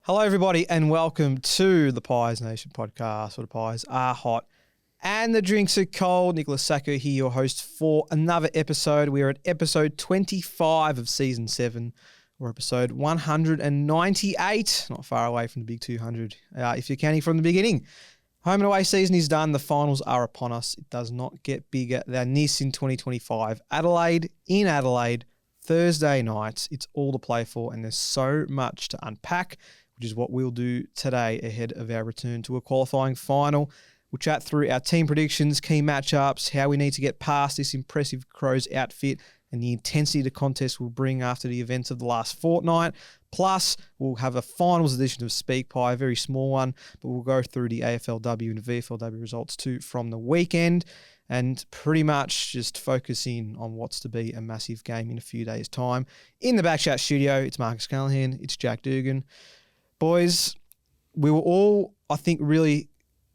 Hello, everybody, and welcome to the Pies Nation podcast, where the pies are hot and the drinks are cold. Nicholas Sacco here, your host for another episode. We are at episode 25 of season 7, or episode 198, not far away from the big 200, if you're counting from the beginning. Home and away season is done. The finals are upon us. It does not get bigger than this in 2025. Adelaide, in Adelaide, Thursday nights. It's all to play for, and there's so much to unpack, which is what we'll do today ahead of our return to a qualifying final. We'll chat through our team predictions, key matchups, how we need to get past this impressive Crows outfit, and the intensity the contest will bring after the events of the last fortnight. Plus, we'll have a finals edition of SpeakPie, a very small one, but we'll go through the AFLW and VFLW results too from the weekend, and pretty much just focus in on what's to be a massive game in a few days' time. In the Backchat studio, it's Marcus Callahan, it's Jack Dugan. Boys, we were all, I think, really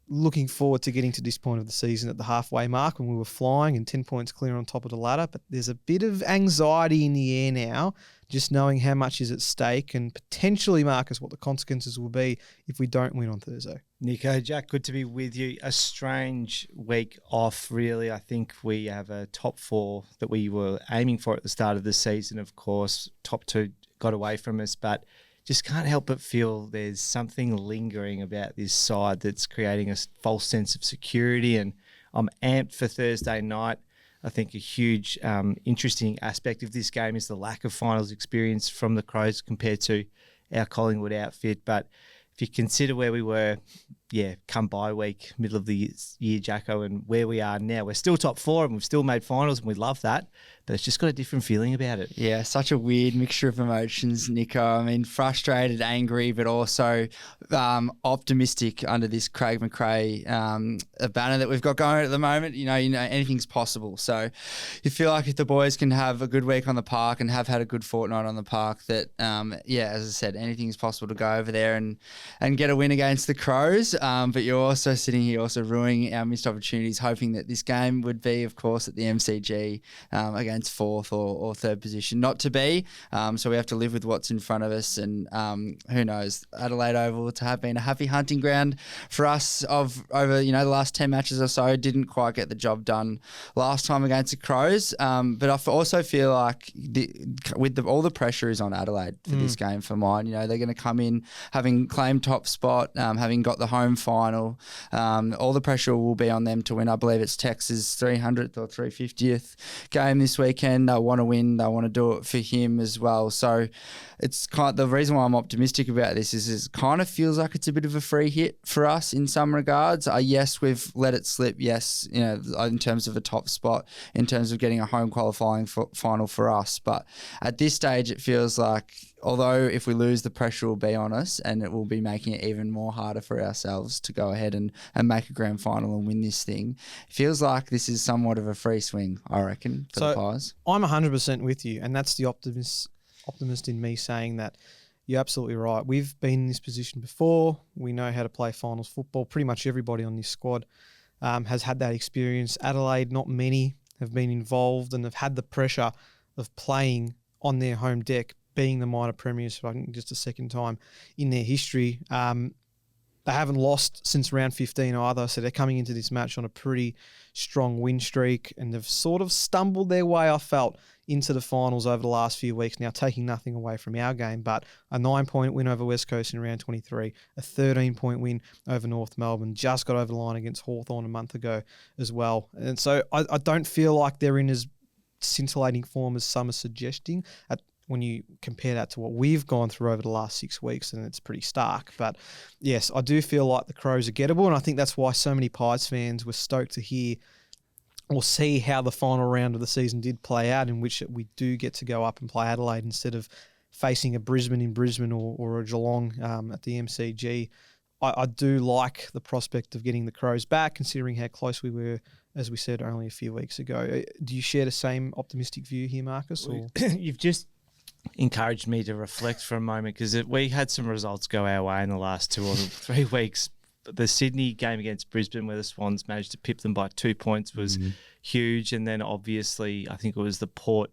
looking forward to getting to this point of the season at the halfway mark when we were flying and 10 points clear on top of the ladder. But there's a bit of anxiety in the air now, just knowing how much is at stake and potentially, Marcus, what the consequences will be if we don't win on Thursday. Nico, Jack, good to be with you. A strange week off, really. I think we have a top 4 that we were aiming for at the start of the season, of course. Top 2 got away from us, but just can't help but feel there's something lingering about this side that's creating a false sense of security, and I'm amped for Thursday night. I think a huge interesting aspect of this game is the lack of finals experience from the Crows compared to our Collingwood outfit. But if you consider where we were, come bye week, middle of the year, Jacko, and where we are now, we're still top 4 and we've still made finals, and we love that. But it's just got a different feeling about it. Yeah, such a weird mixture of emotions, Nico. I mean, frustrated, angry, but also optimistic under this Craig McRae banner that we've got going at the moment. You know, anything's possible. So you feel like if the boys can have a good week on the park and have had a good fortnight on the park, that, as I said, anything's possible to go over there and get a win against the Crows. But you're also sitting here also ruining our missed opportunities, hoping that this game would be, of course, at the MCG against 4th or 3rd position. Not to be. So we have to live with what's in front of us. And who knows, Adelaide Oval to have been a happy hunting ground for us over the last 10 matches or so. Didn't quite get the job done last time against the Crows. But I also feel like all the pressure is on Adelaide for this game for mine. They're going to come in having claimed top spot, having got the home final. All the pressure will be on them to win. I believe it's Tex's 300th or 350th game this weekend. They want to win. They want to do it for him as well. So it's the reason why I'm optimistic about this is it kind of feels like it's a bit of a free hit for us in some regards. Yes, we've let it slip. Yes, in terms of a top spot, in terms of getting a home qualifying final for us. But at this stage, it feels like, although if we lose, the pressure will be on us, and it will be making it even more harder for ourselves to go ahead and make a grand final and win this thing. It feels like this is somewhat of a free swing, I reckon, for the Pies. I'm 100% with you, and that's the optimist in me saying that you're absolutely right. We've been in this position before. We know how to play finals football. Pretty much everybody on this squad has had that experience. Adelaide, not many have been involved and have had the pressure of playing on their home deck, being the minor premiers for, I think, just a second time in their history. They haven't lost since round 15 either, so they're coming into this match on a pretty strong win streak, and they've sort of stumbled their way, I felt, into the finals over the last few weeks. Now, taking nothing away from our game, but a 9-point win over West Coast in round 23, a 13-point win over North Melbourne, just got over the line against Hawthorn a month ago as well. And so I don't feel like they're in as scintillating form as some are suggesting. When you compare that to what we've gone through over the last 6 weeks, then it's pretty stark. But yes, I do feel like the Crows are gettable, and I think that's why so many Pies fans were stoked to hear or see how the final round of the season did play out, in which we do get to go up and play Adelaide instead of facing a Brisbane in Brisbane or a Geelong at the MCG. I do like the prospect of getting the Crows back, considering how close we were, as we said, only a few weeks ago. Do you share the same optimistic view here, Marcus? Or? You've just encouraged me to reflect for a moment, because we had some results go our way in the last 2 or 3 weeks. The Sydney game against Brisbane, where the Swans managed to pip them by 2 points, was huge. And then obviously I think it was the Port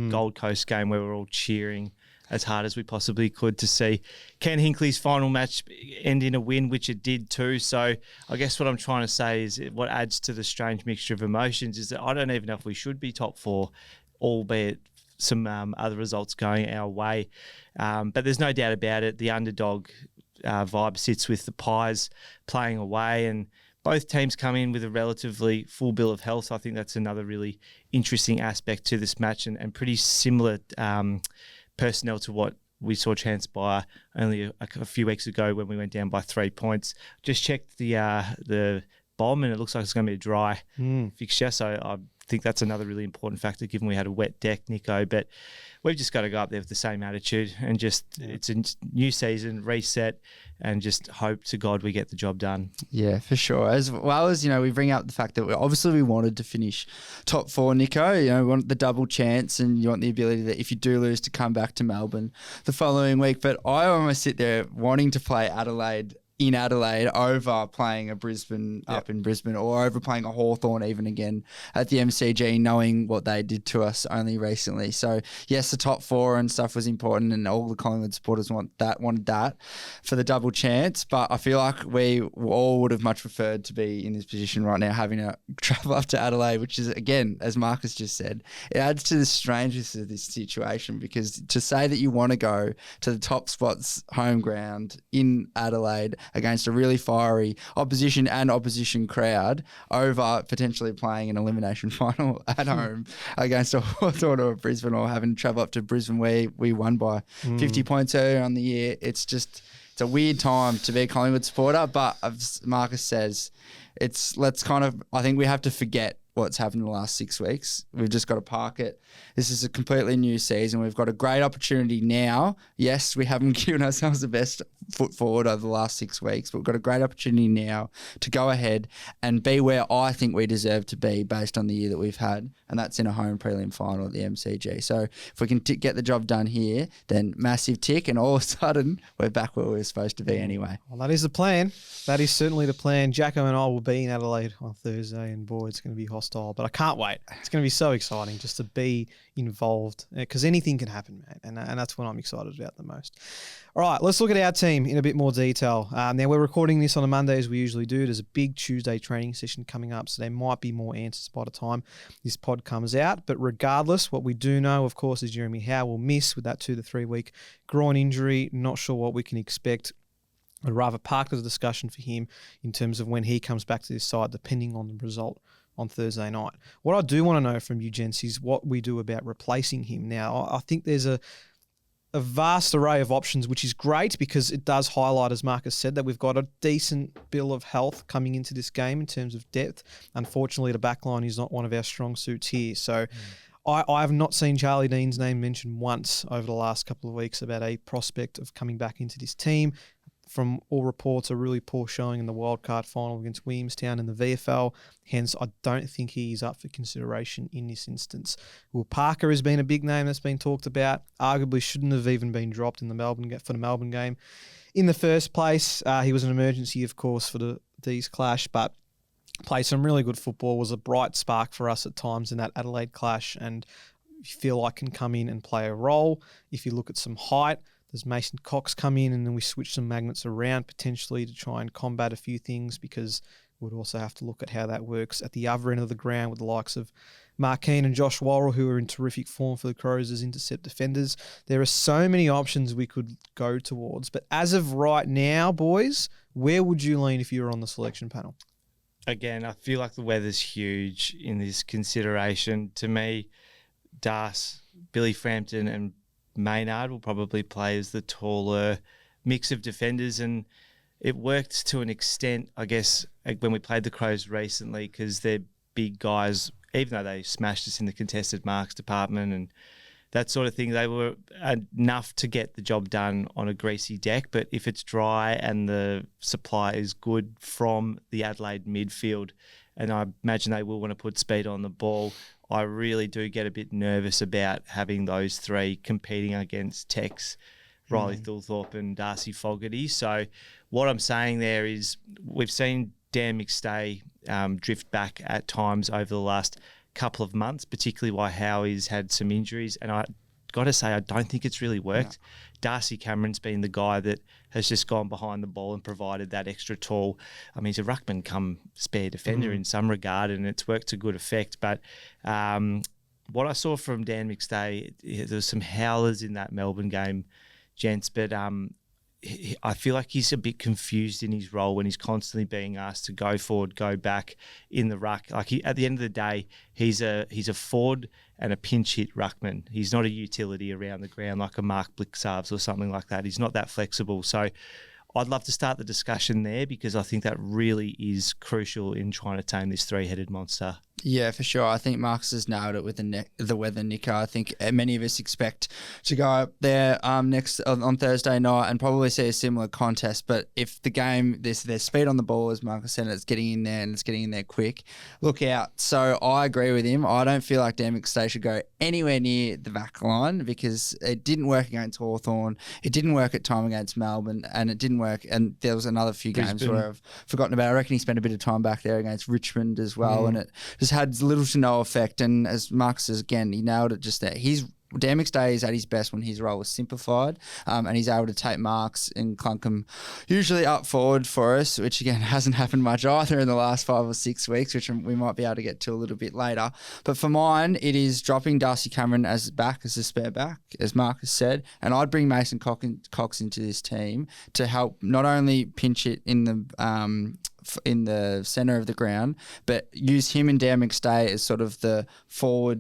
Gold Coast game where we're all cheering as hard as we possibly could to see Ken Hinckley's final match end in a win, which it did too. So I guess what I'm trying to say is what adds to the strange mixture of emotions is that I don't even know if we should be top 4, albeit some other results going our way. But there's no doubt about it. The underdog vibe sits with the Pies playing away, and both teams come in with a relatively full bill of health. I think that's another really interesting aspect to this match, and pretty similar personnel to what we saw transpire only a few weeks ago when we went down by 3 points. Just checked the bomb, and it looks like it's going to be a dry fixture. So I think that's another really important factor, given we had a wet deck, Nico. But we've just got to go up there with the same attitude and just it's a new season, reset, and just hope to God we get the job done. Yeah, for sure. As well as, we bring up the fact that we wanted to finish top 4, Nico. We want the double chance, and you want the ability that if you do lose to come back to Melbourne the following week. But I almost sit there wanting to play Adelaide in Adelaide over playing a Brisbane up in Brisbane, or over playing a Hawthorn even again at the MCG, knowing what they did to us only recently. So yes, the top 4 and stuff was important, and all the Collingwood supporters wanted that for the double chance. But I feel like we all would have much preferred to be in this position right now, having to travel up to Adelaide, which is, again, as Marcus just said, it adds to the strangeness of this situation, because to say that you want to go to the top spots home ground in Adelaide against a really fiery opposition crowd over potentially playing an elimination final at home against a Hawthorn or a Brisbane, or having to travel up to Brisbane where we won by 50 points earlier on the year. It's a weird time to be a Collingwood supporter, but as Marcus says, I think we have to forget what's happened in the last 6 weeks. We've just got to park it. This is a completely new season. We've got a great opportunity now. Yes, we haven't given ourselves the best foot forward over the last 6 weeks, but we've got a great opportunity now to go ahead and be where I think we deserve to be based on the year that we've had, and that's in a home prelim final at the MCG. So if we can get the job done here, then massive tick, and all of a sudden we're back where we're supposed to be anyway. Well, that is the plan. That is certainly the plan. Jacko and I will be in Adelaide on Thursday, and boy, it's going to be hostile, but I can't wait. It's going to be so exciting just to be involved, because anything can happen, man, and that's what I'm excited about the most. All right, let's look at our team in a bit more detail. Now, we're recording this on a Monday, as we usually do. There's a big Tuesday training session coming up, so there might be more answers by the time this pod comes out. But regardless, what we do know, of course, is Jeremy Howe will miss with that 2 to 3 week groin injury. Not sure what we can expect. I'd rather park the discussion for him in terms of when he comes back to this side, depending on the result on Thursday night. What I do want to know from you, gents, is what we do about replacing him. Now, I think there's a vast array of options, which is great, because it does highlight, as Marcus said, that we've got a decent bill of health coming into this game in terms of depth. Unfortunately, the backline is not one of our strong suits here. So I have not seen Charlie Dean's name mentioned once over the last couple of weeks about a prospect of coming back into this team. From all reports, a really poor showing in the wildcard final against Williamstown in the VFL. Hence, I don't think he's up for consideration in this instance. Will Parker has been a big name that's been talked about. Arguably shouldn't have even been dropped in the Melbourne game in the first place. He was an emergency, of course, for the D's clash, but played some really good football. Was a bright spark for us at times in that Adelaide clash, and you feel like can come in and play a role. If you look at some height, there's Mason Cox come in, and then we switch some magnets around potentially to try and combat a few things, because we'd also have to look at how that works at the other end of the ground with the likes of Markeen and Josh Worrell, who are in terrific form for the Crows as intercept defenders. There are so many options we could go towards. But as of right now, boys, where would you lean if you were on the selection panel? Again, I feel like the weather's huge in this consideration. To me, Das, Billy Frampton and Maynard will probably play as the taller mix of defenders, and it worked to an extent, I guess, when we played the Crows recently, because they're big guys, even though they smashed us in the contested marks department and that sort of thing. They were enough to get the job done on a greasy deck, but if it's dry and the supply is good from the Adelaide midfield, and I imagine they will want to put speed on the ball, I really do get a bit nervous about having those three competing against Tex, Riley Thilthorpe and Darcy Fogarty. So what I'm saying there is we've seen Dan McStay drift back at times over the last couple of months, particularly while Howie's had some injuries, and I got to say, I don't think it's really worked. No. Darcy Cameron's been the guy that has just gone behind the ball and provided that extra tall. I mean, he's a ruckman come spare defender in some regard, and it's worked to good effect. But what I saw from Dan McStay, there was some howlers in that Melbourne game, gents, but I feel like he's a bit confused in his role when he's constantly being asked to go forward, go back in the ruck. Like at the end of the day, he's a forward and a pinch hit ruckman. He's not a utility around the ground like a Mark Blixarves or something like that. He's not that flexible. So I'd love to start the discussion there because I think that really is crucial in trying to tame this three-headed monster. Yeah, for sure. I think Marcus has nailed it with the weather, Nico. I think many of us expect to go up there next on Thursday night and probably see a similar contest. But if the game, there's speed on the ball, as Marcus said, it's getting in there and it's getting in there quick, look out. So I agree with him. I don't feel like Dan McStay should go anywhere near the back line because it didn't work against Hawthorn. It didn't work at time against Melbourne, and it didn't work. And there was another few games where I've forgotten about. I reckon he spent a bit of time back there against Richmond as well, and it just had little to no effect. And as Marcus says, again, he nailed it just there. Dan McStay is at his best when his role is simplified, and he's able to take marks and clunk them usually up forward for us, which again hasn't happened much either in the last 5 or 6 weeks, which we might be able to get to a little bit later. But for mine, it is dropping Darcy Cameron as a spare back, as Marcus said, and I'd bring Mason Cox into this team to help not only pinch it in the centre of the ground, but use him and Dan McStay as sort of the full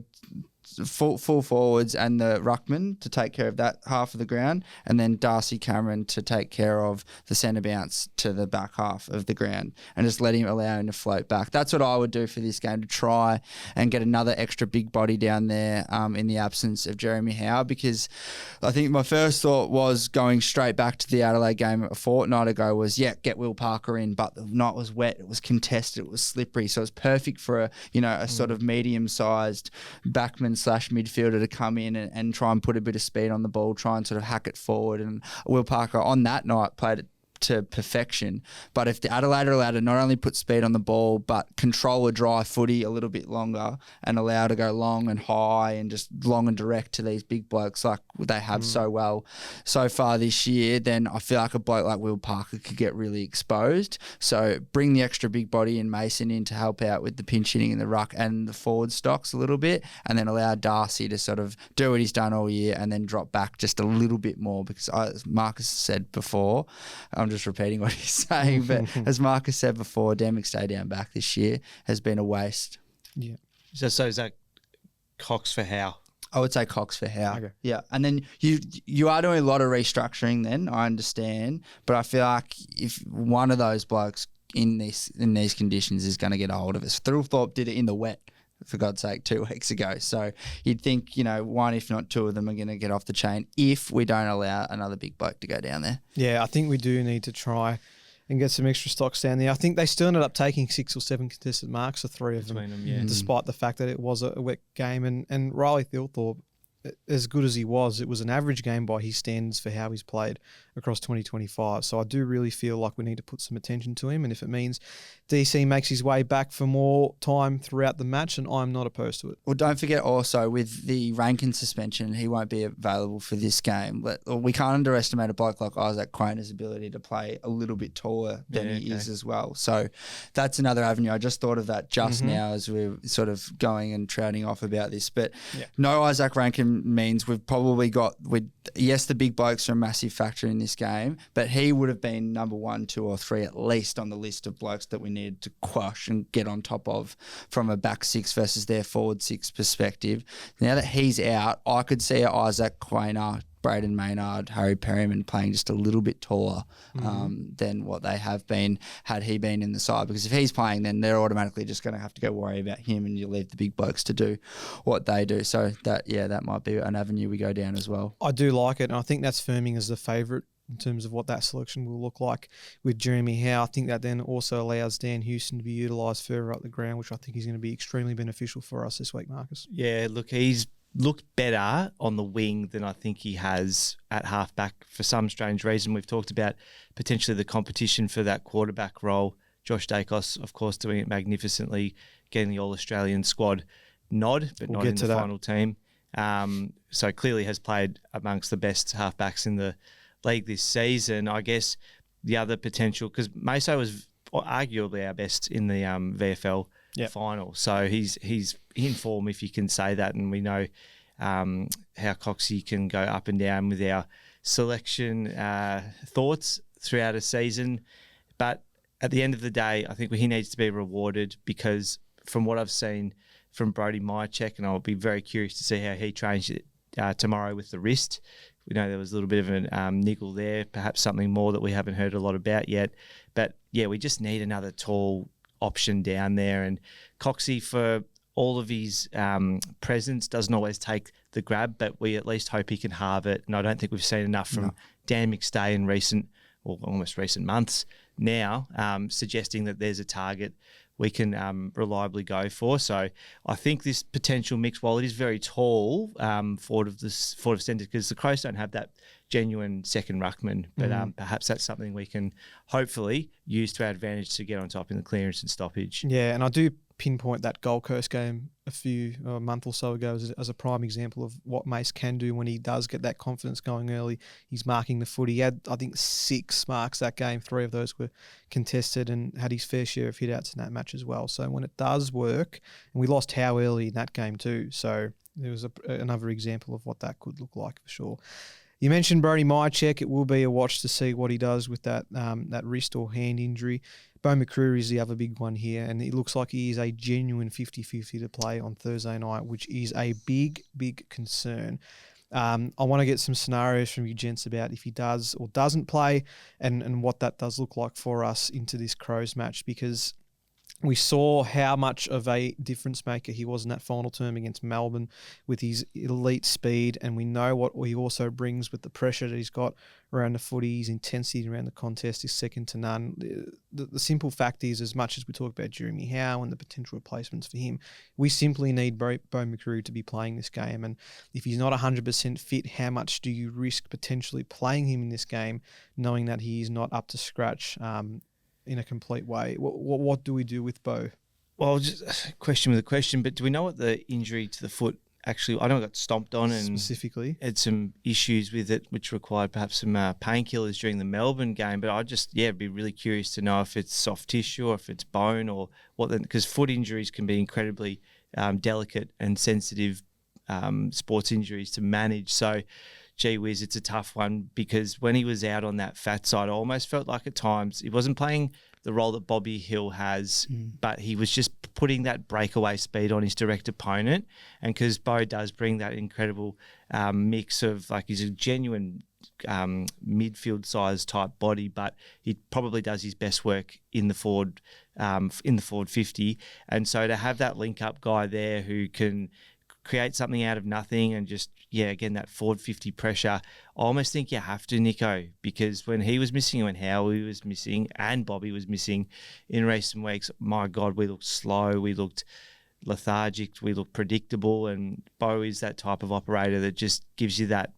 forwards and the ruckman to take care of that half of the ground, and then Darcy Cameron to take care of the centre bounce to the back half of the ground and just allow him to float back. That's what I would do for this game, to try and get another extra big body down there in the absence of Jeremy Howe, because I think my first thought was going straight back to the Adelaide game a fortnight ago was, get Will Parker in, but the night was wet, it was contested, it was slippery, so it's perfect for a sort of medium-sized backman / midfielder to come in and try and put a bit of speed on the ball, try and sort of hack it forward. And Will Parker on that night played it to perfection. But if the Adelaide are allowed to not only put speed on the ball, but control a dry footy a little bit longer and allow to go long and high and just long and direct to these big blokes like they have so well so far this year, then I feel like a bloke like Will Parker could get really exposed. So bring the extra big body and Mason in to help out with the pinch hitting in the ruck and the forward stocks a little bit, and then allow Darcy to sort of do what he's done all year and then drop back just a little bit more, because as Marcus said before, I'm just repeating what he's saying, but as Marcus said before, Dan McStay down back this year has been a waste. Yeah. So is that Cox for Howe? I would say Cox for Howe. Okay. Yeah. And then you are doing a lot of restructuring then, I understand, but I feel like if one of those blokes in these conditions is going to get a hold of us. Thrilthorpe did it in the wet, for God's sake, 2 weeks ago. So you'd think, one, if not two of them are going to get off the chain if we don't allow another big bloke to go down there. Yeah, I think we do need to try and get some extra stocks down there. I think they still ended up taking 6 or 7 contested marks, or 3 of them, despite the fact that it was a wet game. And Riley Thilthorpe, as good as he was, it was an average game by his standards for how he's played across 2025. So I do really feel like we need to put some attention to him. And if it means DC makes his way back for more time throughout the match, and I'm not opposed to it. Well, don't forget also with the Rankin suspension, he won't be available for this game. We can't underestimate a bloke like Isaac Quaner's ability to play a little bit taller than he is as well. So that's another avenue. I just thought of that just now as we're sort of going and trouting off about this. But no Isaac Rankin means we've probably got, yes, the big blokes are a massive factor in this game, but he would have been number 1, 2 or 3 at least on the list of blokes that we needed to quash and get on top of from a back 6 versus their forward 6 perspective. Now that he's out, I could see Isaac Quainer, Braden Maynard, Harry Perryman playing just a little bit taller than what they have been had he been in the side. Because if he's playing, then they're automatically just going to have to go worry about him, and you leave the big blokes to do what they do. So that might be an avenue we go down as well. I do like it, and I think that's firming as the favourite in terms of what that selection will look like with Jeremy Howe. I think that then also allows Dan Houston to be utilised further up the ground, which I think is going to be extremely beneficial for us this week, Marcus. Yeah, look, he's looked better on the wing than I think he has at halfback for some strange reason. We've talked about potentially the competition for that quarterback role. Josh Dacos, of course, doing it magnificently, getting the All-Australian squad nod, but not in the final team. So clearly has played amongst the best halfbacks in the league this season. I guess the other potential, because Meso was arguably our best in the VFL final. So he's in form, if you can say that, and we know how Coxie can go up and down with our selection thoughts throughout a season. But at the end of the day, I think he needs to be rewarded, because from what I've seen from Brodie Myercheck, and I'll be very curious to see how he trains it tomorrow with the wrist. We know there was a little bit of a niggle there, perhaps something more that we haven't heard a lot about yet. But, yeah, we just need another tall option down there. And Coxie, for all of his presence, doesn't always take the grab, but we at least hope he can halve it. And I don't think we've seen enough from Dan McStay in almost recent months now, suggesting that there's a target we can reliably go for. So I think this potential mix, while it is very tall, forward of centre, because the Crows don't have that genuine second ruckman, but perhaps that's something we can hopefully use to our advantage to get on top in the clearance and stoppage. Yeah, and I do pinpoint that Gold Coast game a month or so ago as a prime example of what Mace can do when he does get that confidence going early. He's marking the footy. He had, I think, 6 marks that game. 3 of those were contested, and had his fair share of hit-outs in that match as well. So when it does work, and we lost Howe early in that game too, so there was another example of what that could look like for sure. You mentioned Brodie Myercheck. It will be a watch to see what he does with that wrist or hand injury. Bo McCreary is the other big one here, and it looks like he is a genuine 50-50 to play on Thursday night, which is a big, big concern. I want to get some scenarios from you gents about if he does or doesn't play, and what that does look like for us into this Crows match, because we saw how much of a difference maker he was in that final term against Melbourne with his elite speed, and we know what he also brings with the pressure that he's got around the footy. His intensity around the contest is second to none. The simple fact is, as much as we talk about Jeremy Howe and the potential replacements for him, we simply need Bo McCreary to be playing this game. And if he's not 100% fit, how much do you risk potentially playing him in this game, knowing that he is not up to scratch in a complete way? What do we do with Bo? Well, just a question with a question, but do we know what the injury to the foot actually, I know it got stomped on and specifically had some issues with it, which required perhaps some painkillers during the Melbourne game. But be really curious to know if it's soft tissue or if it's bone or what, because foot injuries can be incredibly delicate and sensitive sports injuries to manage. So, gee whiz, it's a tough one, because when he was out on that fat side, I almost felt like at times he wasn't playing the role that Bobby Hill has, but he was just putting that breakaway speed on his direct opponent. And because Bo does bring that incredible mix of, like, he's a genuine midfield size type body, but he probably does his best work in the forward 50. And so to have that link up guy there who can create something out of nothing and just, again, that forward 50 pressure, I almost think you have to, Nico, because when he was missing, when Howie was missing and Bobby was missing in recent weeks, my God, we looked slow, we looked lethargic, we looked predictable, and Bo is that type of operator that just gives you that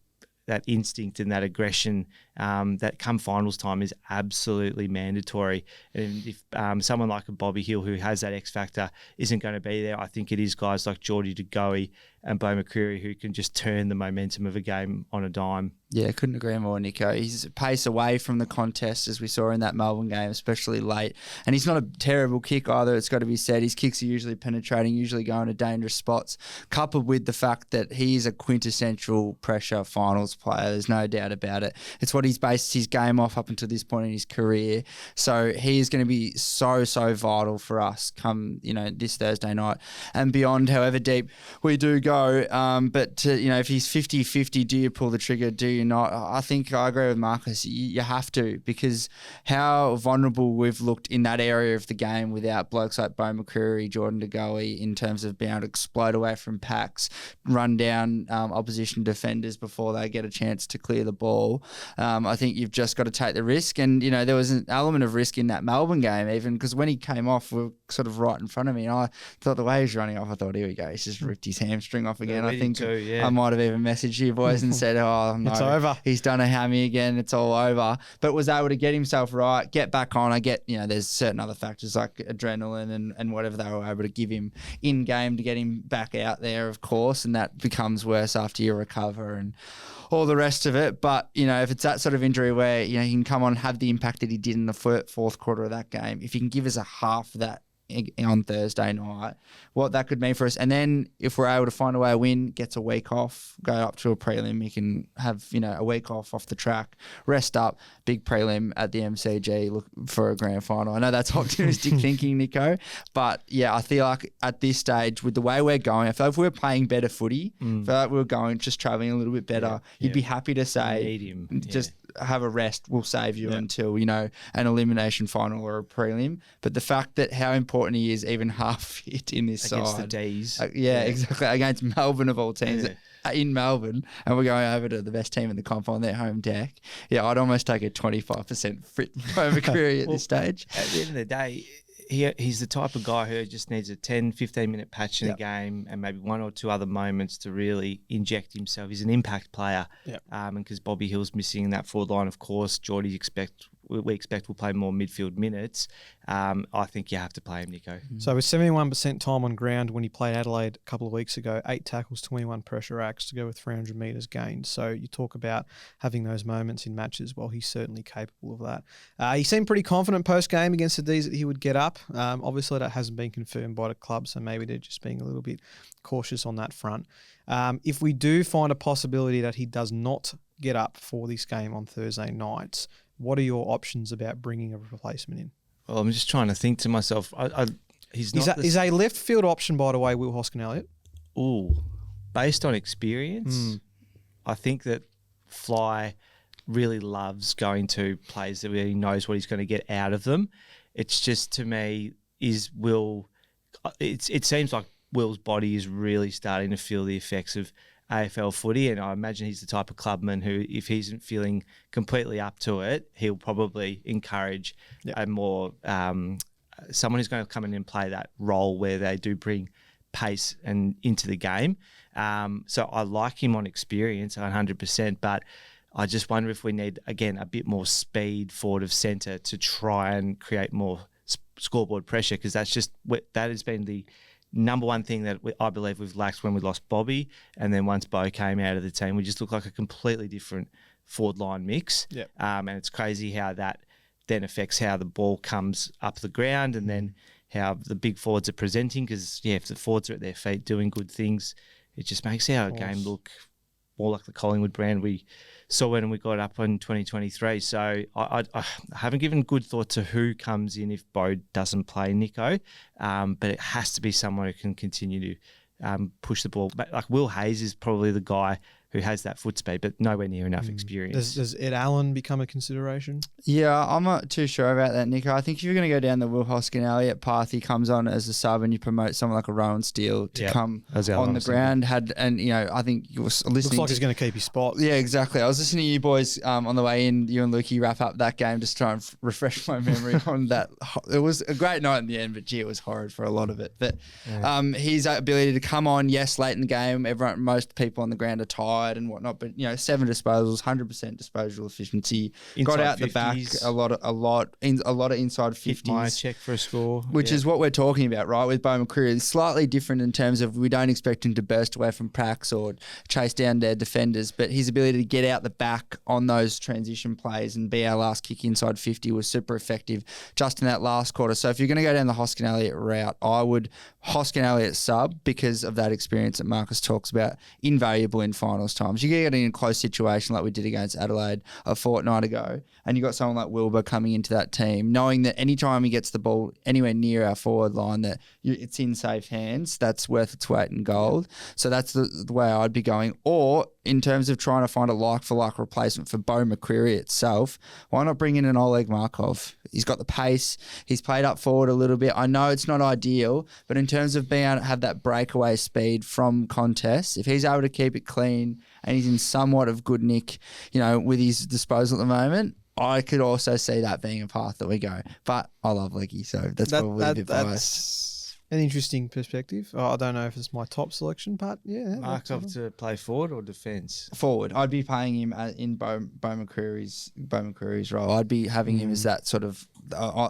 instinct and that aggression that come finals time is absolutely mandatory. And if someone like a Bobby Hill who has that X factor isn't going to be there, I think it is guys like Geordie DeGoey and Bo McCreary who can just turn the momentum of a game on a dime. Yeah, couldn't agree more, Nico. He's a pace away from the contest, as we saw in that Melbourne game, especially late. And he's not a terrible kick either, it's got to be said. His kicks are usually penetrating, usually going to dangerous spots, coupled with the fact that he is a quintessential pressure finals player. There's no doubt about it. It's what he's based his game off up until this point in his career. So he is going to be so vital for us come, this Thursday night and beyond, however deep we do go. But, if he's 50-50, do you pull the trigger? Do you not? I think I agree with Marcus. You have to, because how vulnerable we've looked in that area of the game without blokes like Bo McCreary, Jordan DeGoey, in terms of being able to explode away from packs, run down opposition defenders before they get a chance to clear the ball. I think you've just got to take the risk. And, there was an element of risk in that Melbourne game even, because when he came off, we were sort of right in front of me, and I thought the way he was running off, I thought, here we go, he's just ripped his hamstring hamstring off again. Yeah, I think too, yeah. I might have even messaged you boys and said, oh, no, It's over. He's done a hammy again. It's all over. But was able to get himself right, get back on. I get, there's certain other factors like adrenaline and whatever they were able to give him in game to get him back out there, of course. And that becomes worse after you recover and all the rest of it. But, if it's that sort of injury where, he can come on and have the impact that he did in the fourth quarter of that game, if he can give us a half of that on Thursday night, what that could mean for us. And then if we're able to find a way to win, gets a week off, go up to a prelim, he can have, a week off the track, rest up, big prelim at the MCG, look for a grand final. I know that's optimistic thinking, Nico, but yeah, I feel like at this stage, with the way we're going, I feel like if we're playing better footy, I feel like we're going, just travelling a little bit better, you'd be happy to say, just have a rest, we'll save you until, an elimination final or a prelim. But the fact that how important he is even half fit in this against side. the Ds. Exactly. Against Melbourne of all teams. In Melbourne, and we're going over to the best team in the comp on their home deck. Yeah, I'd almost take a 25% fit over McCreary at this stage. At the end of the day, he's the type of guy who just needs a 10, 15-minute patch in a game and maybe one or two other moments to really inject himself. He's an impact player. And because Bobby Hill's missing that forward line, of course, we expect will play more midfield minutes. I think you have to play him, Nico. So with 71% time on ground when he played Adelaide a couple of weeks ago, 8 tackles, 21 pressure acts to go with 300 metres gained. So you talk about having those moments in matches. Well, he's certainly capable of that. He seemed pretty confident post-game against the D's that he would get up. Obviously, that hasn't been confirmed by the club, so maybe they're just being a little bit cautious on that front. If we do find a possibility that he does not get up for this game on Thursday nights, what are your options about bringing a replacement in? Well, I'm just trying to think to myself. Is a left field option, by the way, Will Hoskin-Elliott? Ooh, based on experience, I think that Fly really loves going to plays that he knows what he's going to get out of them. It's just, to me, it seems like Will's body is really starting to feel the effects of AFL footy, and I imagine he's the type of clubman who, if he isn't feeling completely up to it, he'll probably encourage a more someone who's going to come in and play that role where they do bring pace and into the game. So I like him on experience 100%, but I just wonder if we need, again, a bit more speed forward of centre to try and create more scoreboard pressure, because that has been the number one thing that I believe we've lacked when we lost Bobby, and then once Bo came out of the team, we just look like a completely different forward line mix. And it's crazy how that then affects how the ball comes up the ground, and then how the big forwards are presenting, because if the forwards are at their feet doing good things, it just makes our game look more like the Collingwood brand we saw when we got up in 2023. So I haven't given good thought to who comes in if Bo doesn't play, Nico, but it has to be someone who can continue to push the ball. But like Will Hayes is probably the guy who has that foot speed, but nowhere near enough experience. Does Ed Allen become a consideration? Yeah, I'm not too sure about that, Nico. I think if you're going to go down the Will Hoskin-Elliott path, he comes on as a sub and you promote someone like a Rowan Steele to come on the ground. I think you were listening. Looks like he's going to keep his spot. Yeah, exactly. I was listening to you boys on the way in, you and Lukey wrap up that game, just try and refresh my memory on that. It was a great night in the end, but gee, it was horrid for a lot of it. But his ability to come on, late in the game, most people on the ground are tired and whatnot, but 7 disposals, 100% disposal efficiency, got out 50s. The back a lot of inside 50s. My check for a score, which is what we're talking about, right? With Bo McCreary, it's slightly different in terms of we don't expect him to burst away from packs or chase down their defenders, but his ability to get out the back on those transition plays and be our last kick inside 50 was super effective just in that last quarter. So if you're going to go down the Hoskin-Elliott route, I would Hoskin-Elliott sub, because of that experience that Marcus talks about, invaluable in finals times. You get in a close situation like we did against Adelaide a fortnight ago, and you got someone like Wilbur coming into that team, knowing that anytime he gets the ball anywhere near our forward line, that it's in safe hands, that's worth its weight in gold. So that's the way I'd be going. Or in terms of trying to find a like-for-like replacement for Bo McCreary itself, why not bring in an Oleg Markov? He's got the pace. He's played up forward a little bit. I know it's not ideal, but in terms of being able to have that breakaway speed from contests, if he's able to keep it clean and he's in somewhat of good nick, with his disposal at the moment, I could also see that being a path that we go. But I love Leggy, so that's probably a bit biased. An interesting perspective. I don't know if it's my top selection, but yeah. Markov to play forward or defence? Forward. I'd be playing him in Bo McCreary's role. I'd be having him as that sort of,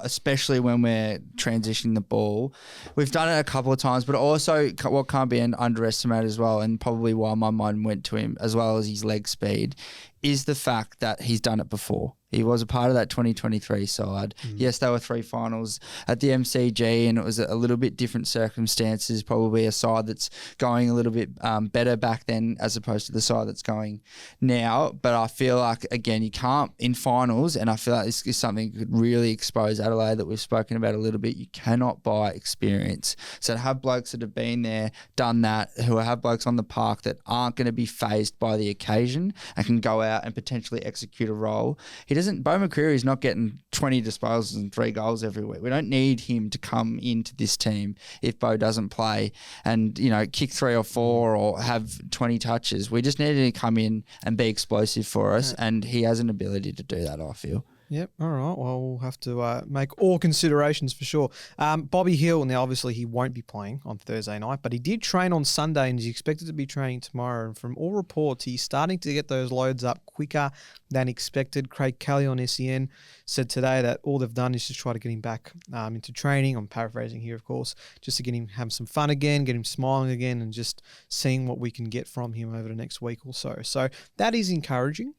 especially when we're transitioning the ball. We've done it a couple of times, but also what can't be underestimated as well, and probably why my mind went to him as well as his leg speed, is the fact that he's done it before. He was a part of that 2023 side. Yes, they were 3 finals at the MCG, and it was a little bit different circumstances, probably a side that's going a little bit better back then as opposed to the side that's going now. But I feel like, again, you can't in finals, and I feel like this is something that could really expose Adelaide that we've spoken about a little bit. You cannot buy experience. So to have blokes that have been there, done that, who have blokes on the park that aren't going to be phased by the occasion and can go out and potentially execute a role. Bo McCreary is not getting 20 disposals and 3 goals every week. We don't need him to come into this team if Bo doesn't play and, kick 3 or 4 or have 20 touches. We just need him to come in and be explosive for us, and he has an ability to do that, I feel. Yep. All right. Well, we'll have to make all considerations for sure. Bobby Hill, now obviously he won't be playing on Thursday night, but he did train on Sunday and is expected to be training tomorrow. And from all reports, he's starting to get those loads up quicker than expected. Craig Kelly on SEN said today that all they've done is just try to get him back into training. I'm paraphrasing here, of course, just to get him have some fun again, get him smiling again, and just seeing what we can get from him over the next week or so. So that is encouraging.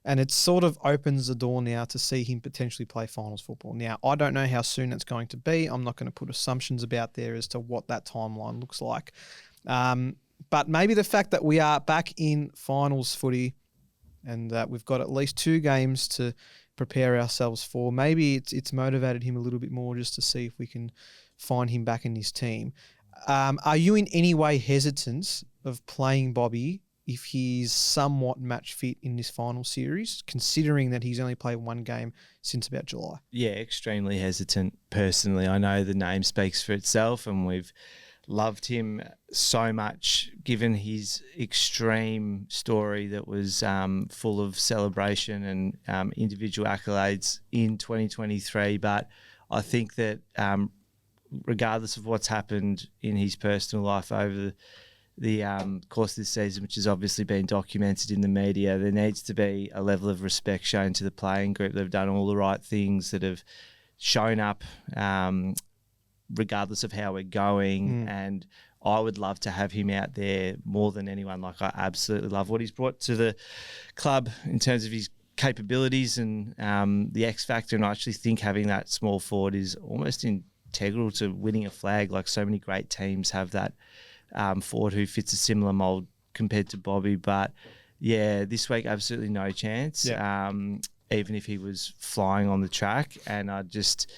And it sort of opens the door now to see him potentially play finals football. Now, I don't know how soon that's going to be. I'm not going to put assumptions about there as to what that timeline looks like. But maybe the fact that we are back in finals footy and that we've got at least 2 games to prepare ourselves for, maybe it's motivated him a little bit more just to see if we can find him back in this team. Are you in any way hesitant of playing Bobby if he's somewhat match fit in this final series, considering that he's only played 1 game since about July? Yeah, extremely hesitant personally. I know the name speaks for itself, and we've loved him so much given his extreme story that was full of celebration and individual accolades in 2023. But I think that regardless of what's happened in his personal life over the course of this season, which has obviously been documented in the media, there needs to be a level of respect shown to the playing group. They've done all the right things, that have shown up regardless of how we're going. And I would love to have him out there more than anyone. Like, I absolutely love what he's brought to the club in terms of his capabilities and the X factor. And I actually think having that small forward is almost integral to winning a flag. Like, so many great teams have that forward who fits a similar mould compared to Bobby. But yeah, this week absolutely no chance. Even if he was flying on the track. And I just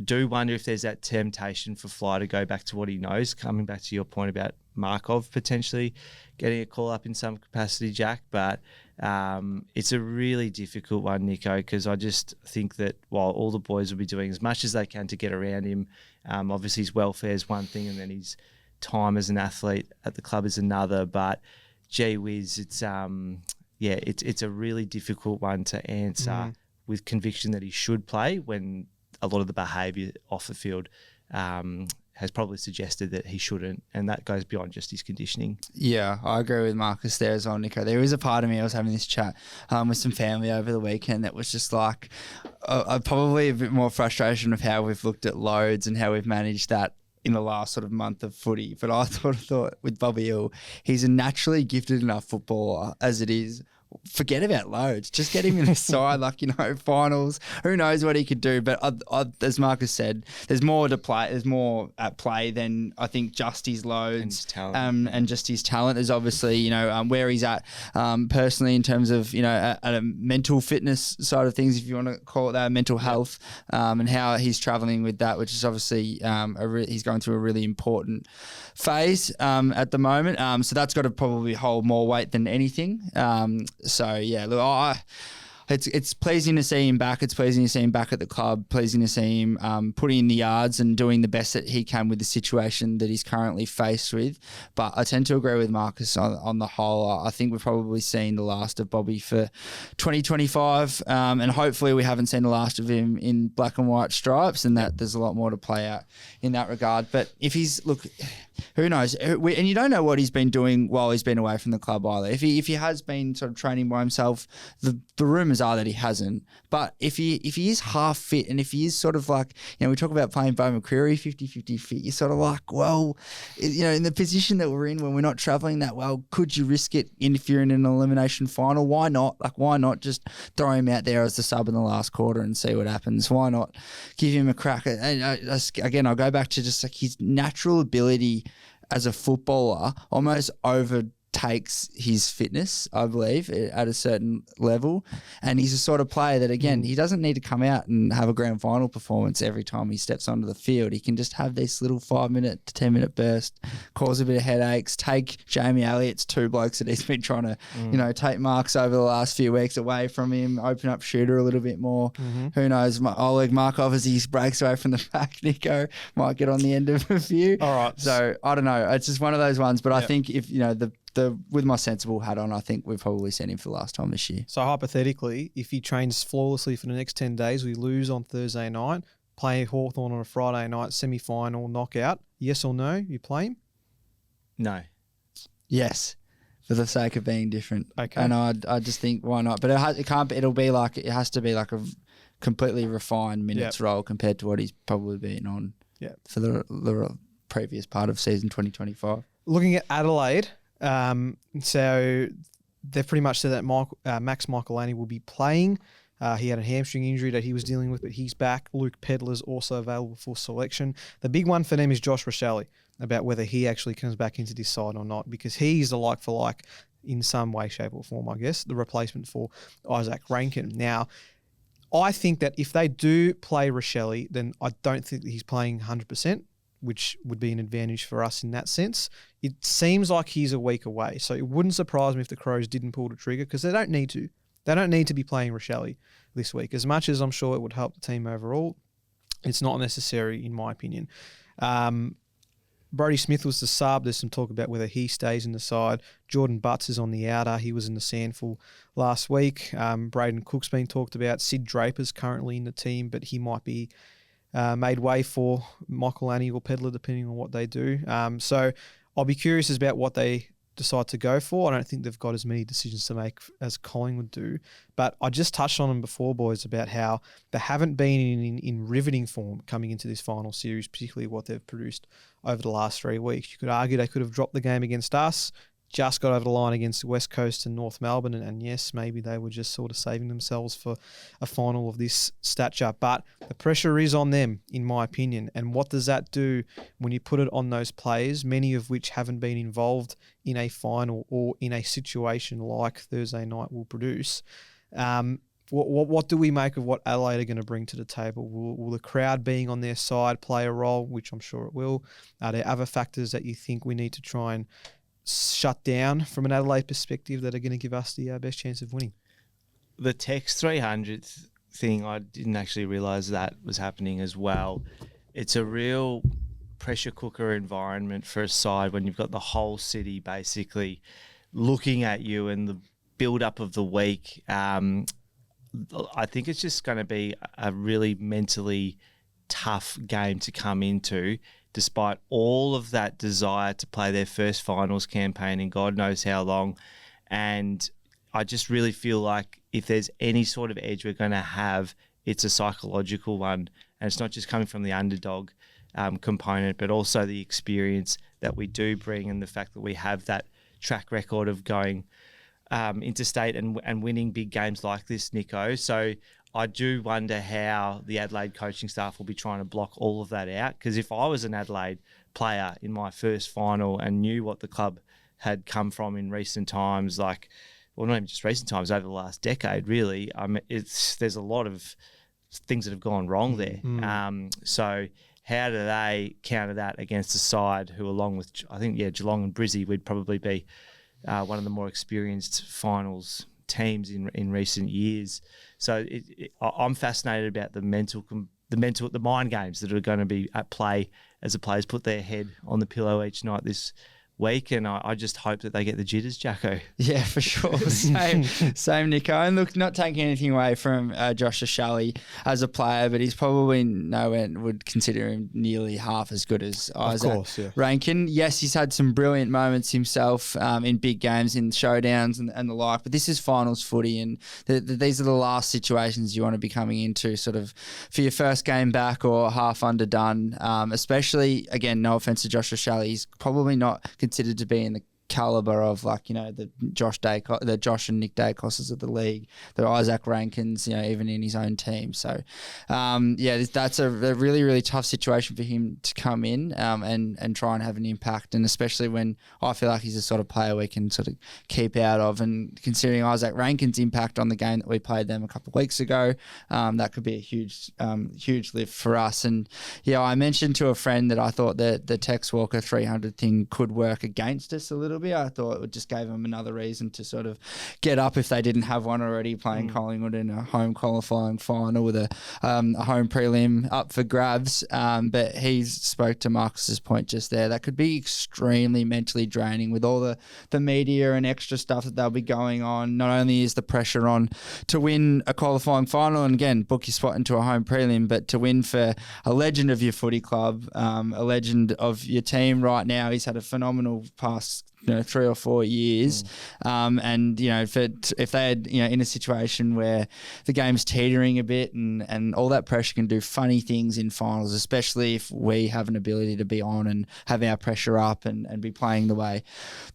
do wonder if there's that temptation for Fly to go back to what he knows, coming back to your point about Markov potentially getting a call up in some capacity, Jack. But it's a really difficult one, Nico, because I just think that while all the boys will be doing as much as they can to get around him, obviously his welfare is one thing, and then his time as an athlete at the club is another. But gee whiz, it's a really difficult one to answer with conviction that he should play, when a lot of the behaviour off the field has probably suggested that he shouldn't, and that goes beyond just his conditioning. Yeah, I agree with Marcus there as well, Nico. There is a part of me, I was having this chat with some family over the weekend that was just like probably a bit more frustration of how we've looked at loads and how we've managed that in the last sort of month of footy. But I thought with Bobby Hill, he's a naturally gifted enough footballer as it is. Forget about loads. Just get him in the side, finals. Who knows what he could do? But as Marcus said, there's more to play. There's more at play than I think just his loads and just his talent. There's obviously where he's at personally in terms of at a mental fitness side of things, if you want to call it that, mental health, and how he's travelling with that, which is obviously he's going through a really important phase at the moment. So that's got to probably hold more weight than anything. So yeah, look, it's pleasing to see him back. It's pleasing to see him back at the club. Pleasing to see him putting in the yards and doing the best that he can with the situation that he's currently faced with. But I tend to agree with Marcus on the whole. I think we've probably seen the last of Bobby for 2025, and hopefully we haven't seen the last of him in black and white stripes, and that there's a lot more to play out in that regard. But if he's who knows? And you don't know what he's been doing while he's been away from the club either. If he has been sort of training by himself, the rumours are that he hasn't. But if he is half fit, and if he is sort of like, we talk about playing Bo McCreary 50-50 fit, you're sort of like, well, in the position that we're in when we're not travelling that well, could you risk it if you're in an elimination final? Why not? Why not just throw him out there as the sub in the last quarter and see what happens? Why not give him a crack? And again, I'll go back to just like his natural ability as a footballer almost overtakes his fitness, I believe, at a certain level. And he's a sort of player that, again, he doesn't need to come out and have a grand final performance every time he steps onto the field. He can just have this little 5-minute to 10-minute burst, cause a bit of headaches, take Jamie Elliott's 2 blokes that he's been trying to, take marks over the last few weeks away from him, open up Shooter a little bit more. Who knows? Oleg Markov, as he breaks away from the pack, Nico, might get on the end of a few. All right. So, I don't know. It's just one of those ones. But I think if, with my sensible hat on, I think we've probably seen him for the last time this year. So hypothetically, if he trains flawlessly for the next 10 days, we lose on Thursday night, play Hawthorn on a Friday night, semi-final, knockout, yes or no, you play him? No. Yes, for the sake of being different. Okay. And I just think, why not? But it has to be like a completely refined minutes role compared to what he's probably been on for the previous part of season 2025. Looking at Adelaide, so they've pretty much said that Max Michaelani will be playing. He had a hamstring injury that he was dealing with, but he's back. Luke Pedler's also available for selection. The big one for them is Josh Rochelle, about whether he actually comes back into this side or not, because he's a like-for-like in some way, shape or form, I guess, the replacement for Isaac Rankin. Now, I think that if they do play Rochelle, then I don't think that he's playing 100%. Which would be an advantage for us in that sense. It seems like he's a week away, so it wouldn't surprise me if the Crows didn't pull the trigger, because they don't need to. They don't need to be playing Rochelle this week. As much as I'm sure it would help the team overall, it's not necessary in my opinion. Brodie Smith was the sub. There's some talk about whether he stays in the side. Jordan Butts is on the outer. He was in the sandful last week. Braden Cook's been talked about. Sid Draper's currently in the team, but he might be made way for Michaelani or Pedler, depending on what they do. So I'll be curious about what they decide to go for. I don't think they've got as many decisions to make as Collingwood do. But I just touched on them before, boys, about how they haven't been in riveting form coming into this final series, particularly what they've produced over the last 3 weeks. You could argue they could have dropped the game against us, just got over the line against West Coast and North Melbourne, and yes, maybe they were just sort of saving themselves for a final of this stature. But the pressure is on them, in my opinion. And what does that do when you put it on those players, many of which haven't been involved in a final or in a situation like Thursday night will produce? What do we make of what Adelaide are going to bring to the table? Will the crowd being on their side play a role, which I'm sure it will? Are there other factors that you think we need to try and shut down from an Adelaide perspective that are going to give us the best chance of winning? The Tex 300th thing, I didn't actually realise that was happening as well. It's a real pressure cooker environment for a side when you've got the whole city basically looking at you and the build-up of the week. I think it's just going to be a really mentally tough game to come into, despite all of that desire to play their first finals campaign in God knows how long. And I just really feel like if there's any sort of edge we're going to have, it's a psychological one. And it's not just coming from the underdog component, but also the experience that we do bring and the fact that we have that track record of going interstate and winning big games like this, Nico. So I do wonder how the Adelaide coaching staff will be trying to block all of that out, because if I was an Adelaide player in my first final and knew what the club had come from in recent times, not even just recent times, over the last decade, really, there's a lot of things that have gone wrong there. So how do they counter that against a side who, along with, I think, Geelong and Brizzy, would probably be one of the more experienced finals teams in recent years. So I'm fascinated about the mind games that are going to be at play as the players put their head on the pillow each night this week, and I just hope that they get the jitters, Jacko. Yeah, for sure. Same, Nico. And look, not taking anything away from Josh O'Shelley as a player, but he's probably would consider him nearly half as good as Isaac Rankin. Yes, he's had some brilliant moments himself in big games, in showdowns and the like, but this is finals footy, and these are the last situations you want to be coming into sort of for your first game back or half underdone, especially, again, no offense to Josh O'Shelley, he's probably not considered to be in the caliber of the Josh and Nick Dacos's of the league, the Isaac Rankins, even in his own team. So, that's a really, really tough situation for him to come in and try and have an impact, and especially when I feel like he's the sort of player we can sort of keep out of. And considering Isaac Rankin's impact on the game that we played them a couple of weeks ago, that could be a huge lift for us. And I mentioned to a friend that I thought that the Tex Walker 300 thing could work against us a little bit. I thought it just gave them another reason to sort of get up if they didn't have one already, playing Collingwood in a home qualifying final with a home prelim up for grabs. But he spoke to Marcus's point just there. That could be extremely mentally draining with all the media and extra stuff that they'll be going on. Not only is the pressure on to win a qualifying final and, again, book your spot into a home prelim, but to win for a legend of your footy club, a legend of your team right now. He's had a phenomenal past 3 or 4 years. And, if they had, in a situation where the game's teetering a bit and all that pressure can do funny things in finals, especially if we have an ability to be on and have our pressure up and be playing the way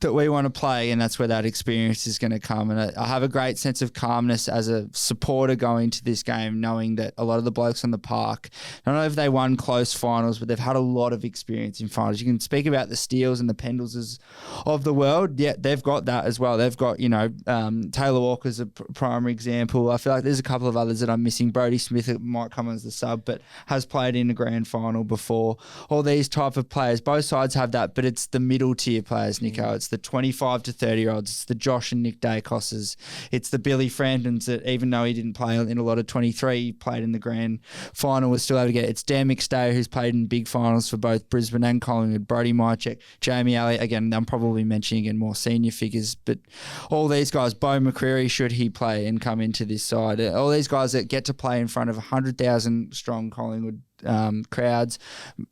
that we want to play. And that's where that experience is going to come. And I have a great sense of calmness as a supporter going to this game, knowing that a lot of the blokes on the park, not only have they won close finals, but they've had a lot of experience in finals. You can speak about the Steels and the Pendles of the world. Yeah, they've got that as well. They've got, Taylor Walker's a primary example. I feel like there's a couple of others that I'm missing. Brody Smith might come as the sub, but has played in a grand final before. All these type of players, both sides have that, but it's the middle tier players, Nico. It's the 25 to 30-year-olds. It's the Josh and Nick Dacos's. It's the Billy Frandons that, even though he didn't play in a lot of 23, he played in the grand final, was still able to get it. It's Dan McStay, who's played in big finals for both Brisbane and Collingwood. Brody Mychek, Jamie Elliott. Again, I'm probably mentioning again more senior figures, but all these guys, Bo McCreary, should he play and come into this side, all these guys that get to play in front of 100,000 strong Collingwood crowds,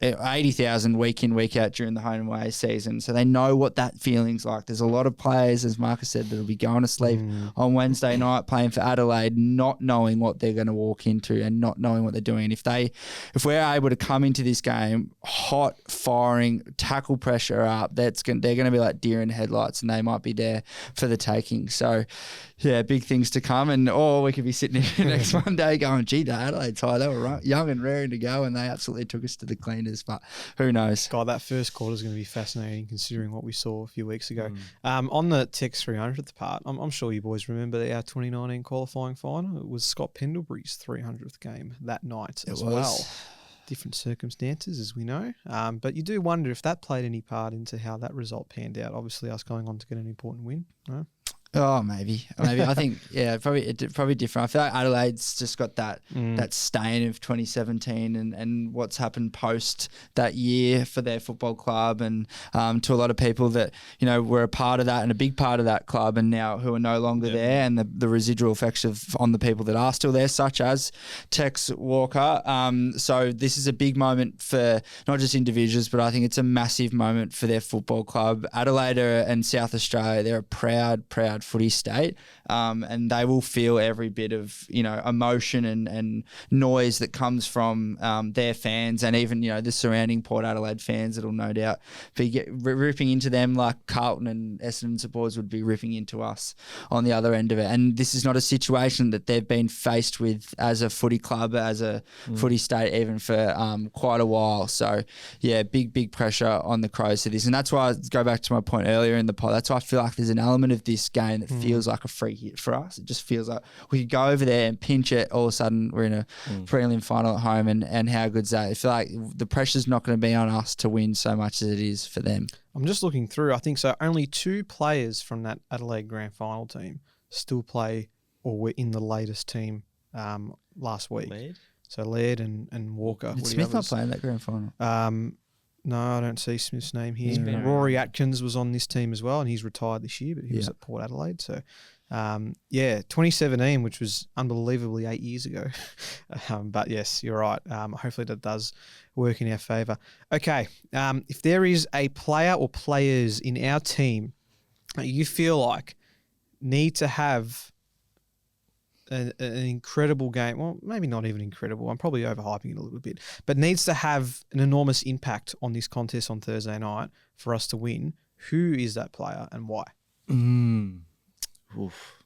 80,000 week in, week out during the home and away season. So they know what that feeling's like. There's a lot of players, as Marcus said, that'll be going to sleep on Wednesday night playing for Adelaide, not knowing what they're going to walk into and not knowing what they're doing. And if we're able to come into this game hot, firing, tackle pressure up, they're going to be like deer in headlights, and they might be there for the taking. So yeah, big things to come. Or we could be sitting here next Monday going, gee, the Adelaide side, they were young and raring to go, and they absolutely took us to the cleaners. But who knows? God, that first quarter is going to be fascinating considering what we saw a few weeks ago. On the Tex 300th part, I'm sure you boys remember our 2019 qualifying final. It was Scott Pendlebury's 300th game that night as well. Different circumstances, as we know. But you do wonder if that played any part into how that result panned out. Obviously, us going on to get an important win. No? Oh, maybe. I think, probably different. I feel like Adelaide's just got that stain of 2017 and what's happened post that year for their football club, and to a lot of people that, were a part of that and a big part of that club, and now who are no longer there, and the residual effects on the people that are still there, such as Tex Walker. So this is a big moment for not just individuals, but I think it's a massive moment for their football club. Adelaide and South Australia, they're a proud footy state, and they will feel every bit of emotion and noise that comes from their fans, and even the surrounding Port Adelaide fans that'll no doubt be ripping into them like Carlton and Essendon supporters would be ripping into us on the other end of it. And this is not a situation that they've been faced with as a footy club, as a footy state, even for quite a while. So yeah, big pressure on the Crows to this, and that's why I go back to my point earlier in the pod. That's why I feel like there's an element of this game that feels like a free hit for us. It just feels like we could go over there and pinch it. All of a sudden, we're in a prelim final at home, and how good's that? I feel like the pressure's not going to be on us to win so much as it is for them. I'm just looking through. I think so. Only 2 players from that Adelaide grand final team still play or were in the latest team last week. Laird? So Laird and Walker. Did were the Smith not others. play in that grand final? No, I don't see Smith's name here. been Rory around. Atkins was on this team as well, and he's retired this year, but he was Yeah. at Port Adelaide. So, 2017, which was unbelievably 8 years ago. But yes, you're right. Hopefully that does work in our favour. Okay, if there is a player or players in our team that you feel like need to have an incredible game, well, maybe not even incredible, I'm probably overhyping it a little bit, but needs to have an enormous impact on this contest on Thursday night for us to win, who is that player and why? Oof.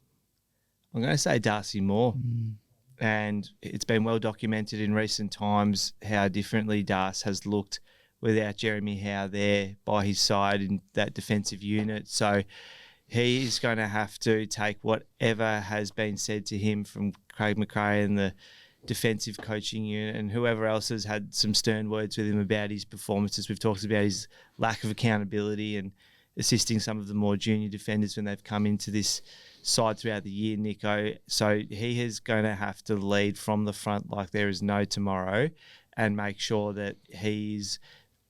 I'm going to say Darcy Moore. And it's been well documented in recent times how differently Darce has looked without Jeremy Howe there by his side in that defensive unit. So he is going to have to take whatever has been said to him from Craig McRae and the defensive coaching unit and whoever else has had some stern words with him about his performances. We've talked about his lack of accountability and assisting some of the more junior defenders when they've come into this side throughout the year, Nico. So he is going to have to lead from the front like there is no tomorrow and make sure that he's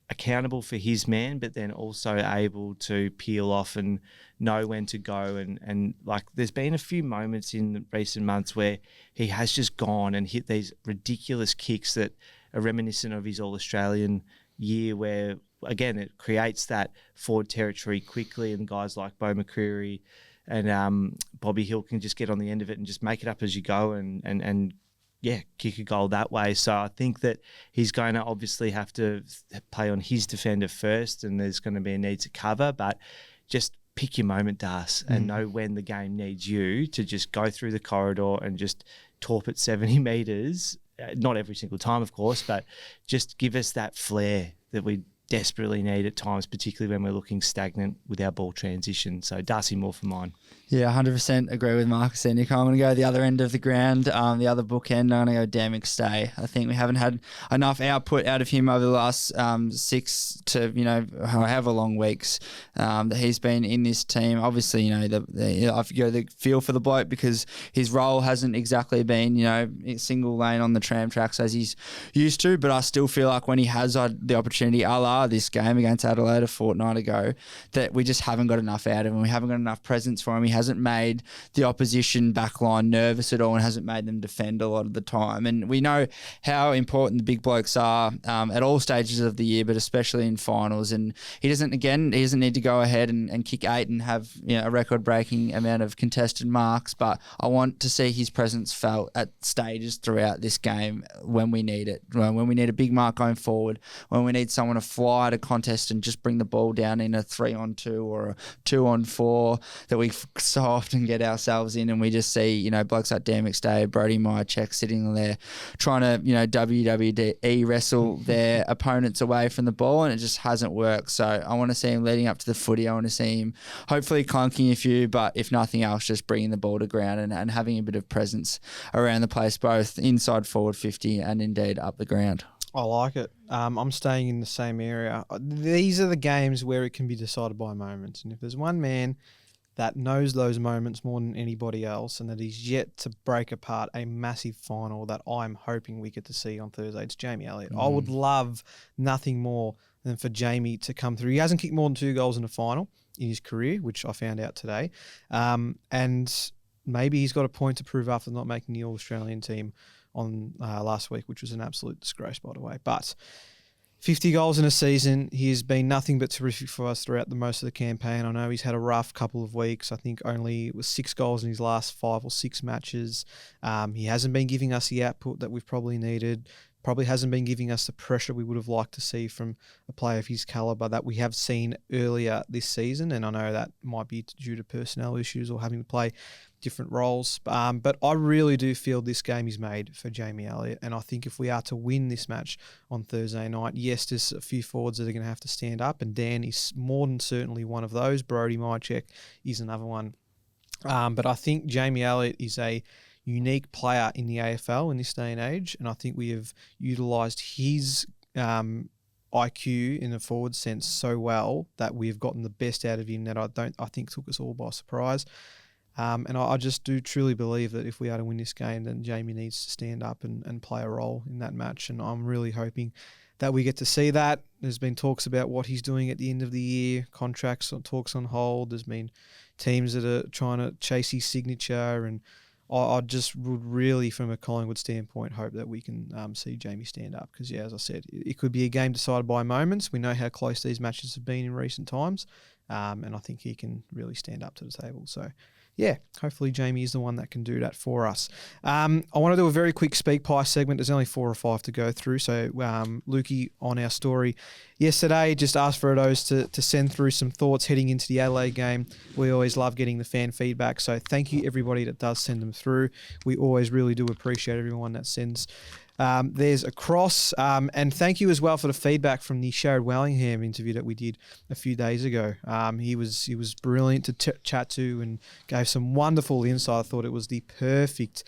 accountable for his man, but then also able to peel off and know when to go. And like there's been a few moments in the recent months where he has just gone and hit these ridiculous kicks that are reminiscent of his All-Australian year where, again, it creates that forward territory quickly and guys like Bo McCreary and Bobby Hill can just get on the end of it and just make it up as you go and kick a goal that way. So I think that he's going to obviously have to play on his defender first and there's going to be a need to cover, but just pick your moment, Das, and know when the game needs you to just go through the corridor and just torp it 70 metres. Not every single time, of course, but just give us that flair that we desperately need at times, particularly when we're looking stagnant with our ball transition. So Darcy Moore for mine. Yeah, 100% agree with Marcus and Nico. I'm going to go the other end of the ground, the other bookend. I'm going to go Dan McStay. I think we haven't had enough output out of him over the last 6 to, however long weeks that he's been in this team. Obviously, I've got the feel for the bloke because his role hasn't exactly been, single lane on the tram tracks as he's used to, but I still feel like when he has the opportunity, a la this game against Adelaide a fortnight ago, that we just haven't got enough out of him. We haven't got enough presence for him. He hasn't made the opposition backline nervous at all and hasn't made them defend a lot of the time. And we know how important the big blokes are at all stages of the year, but especially in finals. And he doesn't need to go ahead and kick 8 and have a record-breaking amount of contested marks, but I want to see his presence felt at stages throughout this game when we need it, when we need a big mark going forward, when we need someone to fly to contest and just bring the ball down in a 3-on-2 or a 2-on-4 that we so often get ourselves in, and we just see blokes like Dan McStay, Brody Myercheck sitting there trying to WWE wrestle their opponents away from the ball, and it just hasn't worked. So I want to see him leading up to the footy. I want to see him hopefully clunking a few, but if nothing else, just bringing the ball to ground and having a bit of presence around the place, both inside forward 50 and indeed up the ground. I like it. I'm staying in the same area. These are the games where it can be decided by moments. And if there's one man that knows those moments more than anybody else and that is yet to break apart a massive final that I'm hoping we get to see on Thursday, it's Jamie Elliott. I would love nothing more than for Jamie to come through. He hasn't kicked more than 2 goals in a final in his career, which I found out today. And maybe he's got a point to prove after not making the All-Australian team on last week, which was an absolute disgrace, by the way. But 50 goals in a season, he has been nothing but terrific for us throughout the most of the campaign. I know he's had a rough couple of weeks. I think only was 6 goals in his last 5 or 6 matches. He hasn't been giving us the output that we've probably needed. Probably hasn't been giving us the pressure we would have liked to see from a player of his calibre that we have seen earlier this season. And I know that might be due to personnel issues or having to play different roles. But I really do feel this game is made for Jamie Elliott. And I think if we are to win this match on Thursday night, yes, there's a few forwards that are going to have to stand up. And Dan is more than certainly one of those. Brody Myercheck is another one. But I think Jamie Elliott is a unique player in the AFL in this day and age, and I think we have utilised his IQ in a forward sense so well that we've gotten the best out of him that I think took us all by surprise. And I just do truly believe that if we are to win this game, then Jamie needs to stand up and play a role in that match. And I'm really hoping that we get to see that. There's been talks about what he's doing at the end of the year, talks on hold. There's been teams that are trying to chase his signature, and I just would really, from a Collingwood standpoint, hope that we can see Jamie stand up because, as I said, it could be a game decided by moments. We know how close these matches have been in recent times, and I think he can really stand up to the table. So, yeah, hopefully Jamie is the one that can do that for us. I want to do a very quick SpeakPie segment. There's only 4 or 5 to go through. So Lukey on our story yesterday just asked for those to send through some thoughts heading into the Adelaide game. We always love getting the fan feedback. So thank you everybody that does send them through. We always really do appreciate everyone that sends there's a cross. And thank you as well for the feedback from the Sherrod Wellingham interview that we did a few days ago. He was brilliant to chat to and gave some wonderful insight. I thought it was the perfect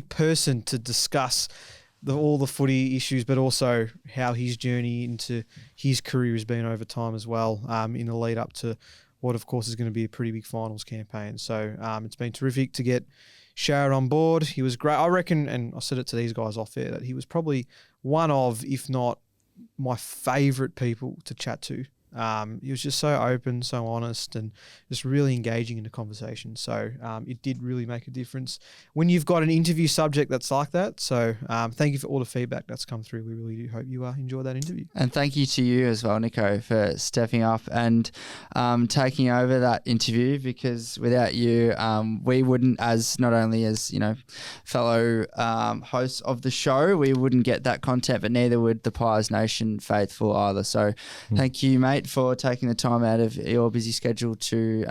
person to discuss all the footy issues, but also how his journey into his career has been over time as well, in the lead up to what, of course, is going to be a pretty big finals campaign. So it's been terrific to get Sherrod on board. He was great. I reckon, and I said it to these guys off air, that he was probably one of, if not my favourite people to chat to. He was just so open, so honest, and just really engaging in the conversation. So it did really make a difference when you've got an interview subject that's like that. So thank you for all the feedback that's come through. We really do hope you enjoy that interview. And thank you to you as well, Nico, for stepping up and taking over that interview, because without you, we wouldn't, as not only as, fellow hosts of the show, we wouldn't get that content, but neither would the Pies Nation faithful either. So thank you, mate, for taking the time out of your busy schedule to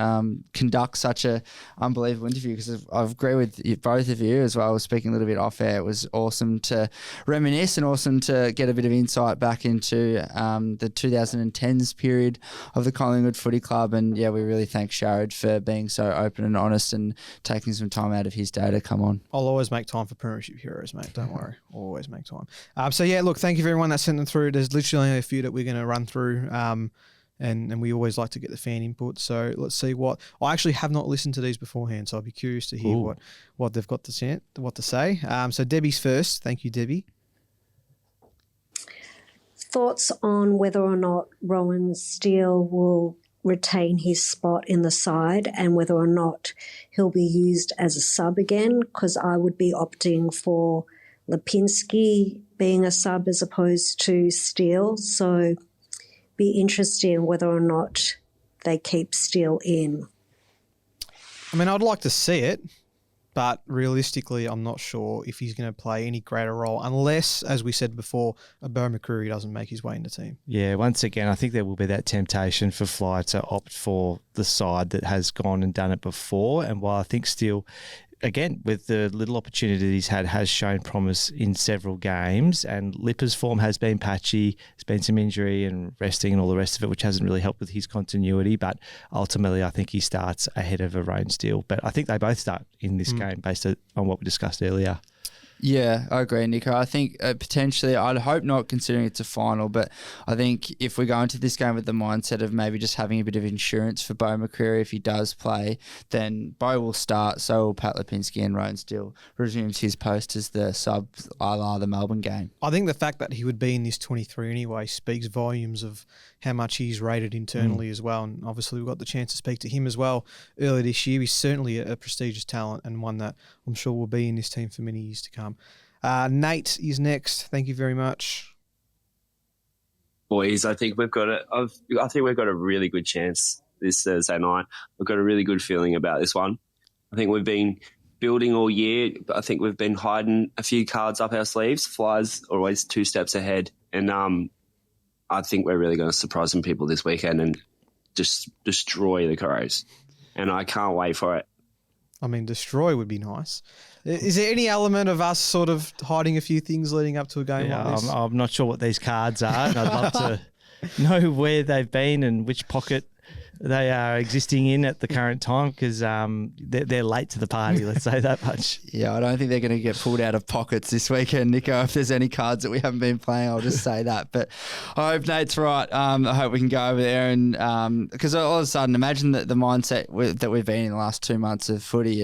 conduct such a unbelievable interview, because I agree with both of you as well. I was speaking a little bit off air. It was awesome to reminisce and awesome to get a bit of insight back into the 2010s period of the Collingwood Footy Club. And yeah, we really thank Sherrod for being so open and honest and taking some time out of his day to come on. I'll always make time for Premiership Heroes, mate. Don't worry. Always make time. So yeah, look, thank you for everyone that sent them through. There's literally only a few that we're going to run through. And we always like to get the fan input. So let's see what I actually have not listened to these beforehand. So I'll be curious to hear what they've got to say. So Debbie's first. Thank you, Debbie. Thoughts on whether or not Rowan Steele will retain his spot in the side and whether or not he'll be used as a sub again, because I would be opting for Lipinski being a sub as opposed to Steele. So be interested in whether or not they keep Steele in. I mean, I'd like to see it, but realistically, I'm not sure if he's going to play any greater role unless, as we said before, Beau McCreary doesn't make his way in the team. Yeah, once again, I think there will be that temptation for Fly to opt for the side that has gone and done it before. And while I think Steele, again, with the little opportunity he's had, has shown promise in several games, and Lipper's form has been patchy. There's been some injury and resting and all the rest of it, which hasn't really helped with his continuity. But ultimately, I think he starts ahead of a Rowan Steele. But I think they both start in this game based on what we discussed earlier. Yeah, I agree, Nico. I think potentially, I'd hope not, considering it's a final, but I think if we go into this game with the mindset of maybe just having a bit of insurance for Beau McCreary if he does play, then Beau will start, so will Pat Lipinski, and Rowan Steele resumes his post as the sub a la the Melbourne game. I think the fact that he would be in this 23 anyway speaks volumes of how much he's rated internally as well, and obviously we've got the chance to speak to him as well earlier this year. He's certainly a prestigious talent and one that I'm sure will be in this team for many years to come. Nate is next. Thank you very much. Boys, I think we've got a really good chance this Thursday night. We've got a really good feeling about this one. I think we've been building all year, but I think we've been hiding a few cards up our sleeves. Fly's always 2 steps ahead, and I think we're really going to surprise some people this weekend and just destroy the Crows. And I can't wait for it. I mean, destroy would be nice. Is there any element of us sort of hiding a few things leading up to a game like this? I'm not sure what these cards are, and I'd love to know where they've been and which pocket they are existing in at the current time because they're late to the party, let's say that much. Yeah, I don't think they're going to get pulled out of pockets this weekend, Nico. If there's any cards that we haven't been playing, I'll just say that. But I hope Nate's right. I hope we can go over there and because all of a sudden, imagine that the mindset that we've been in the last 2 months of footy,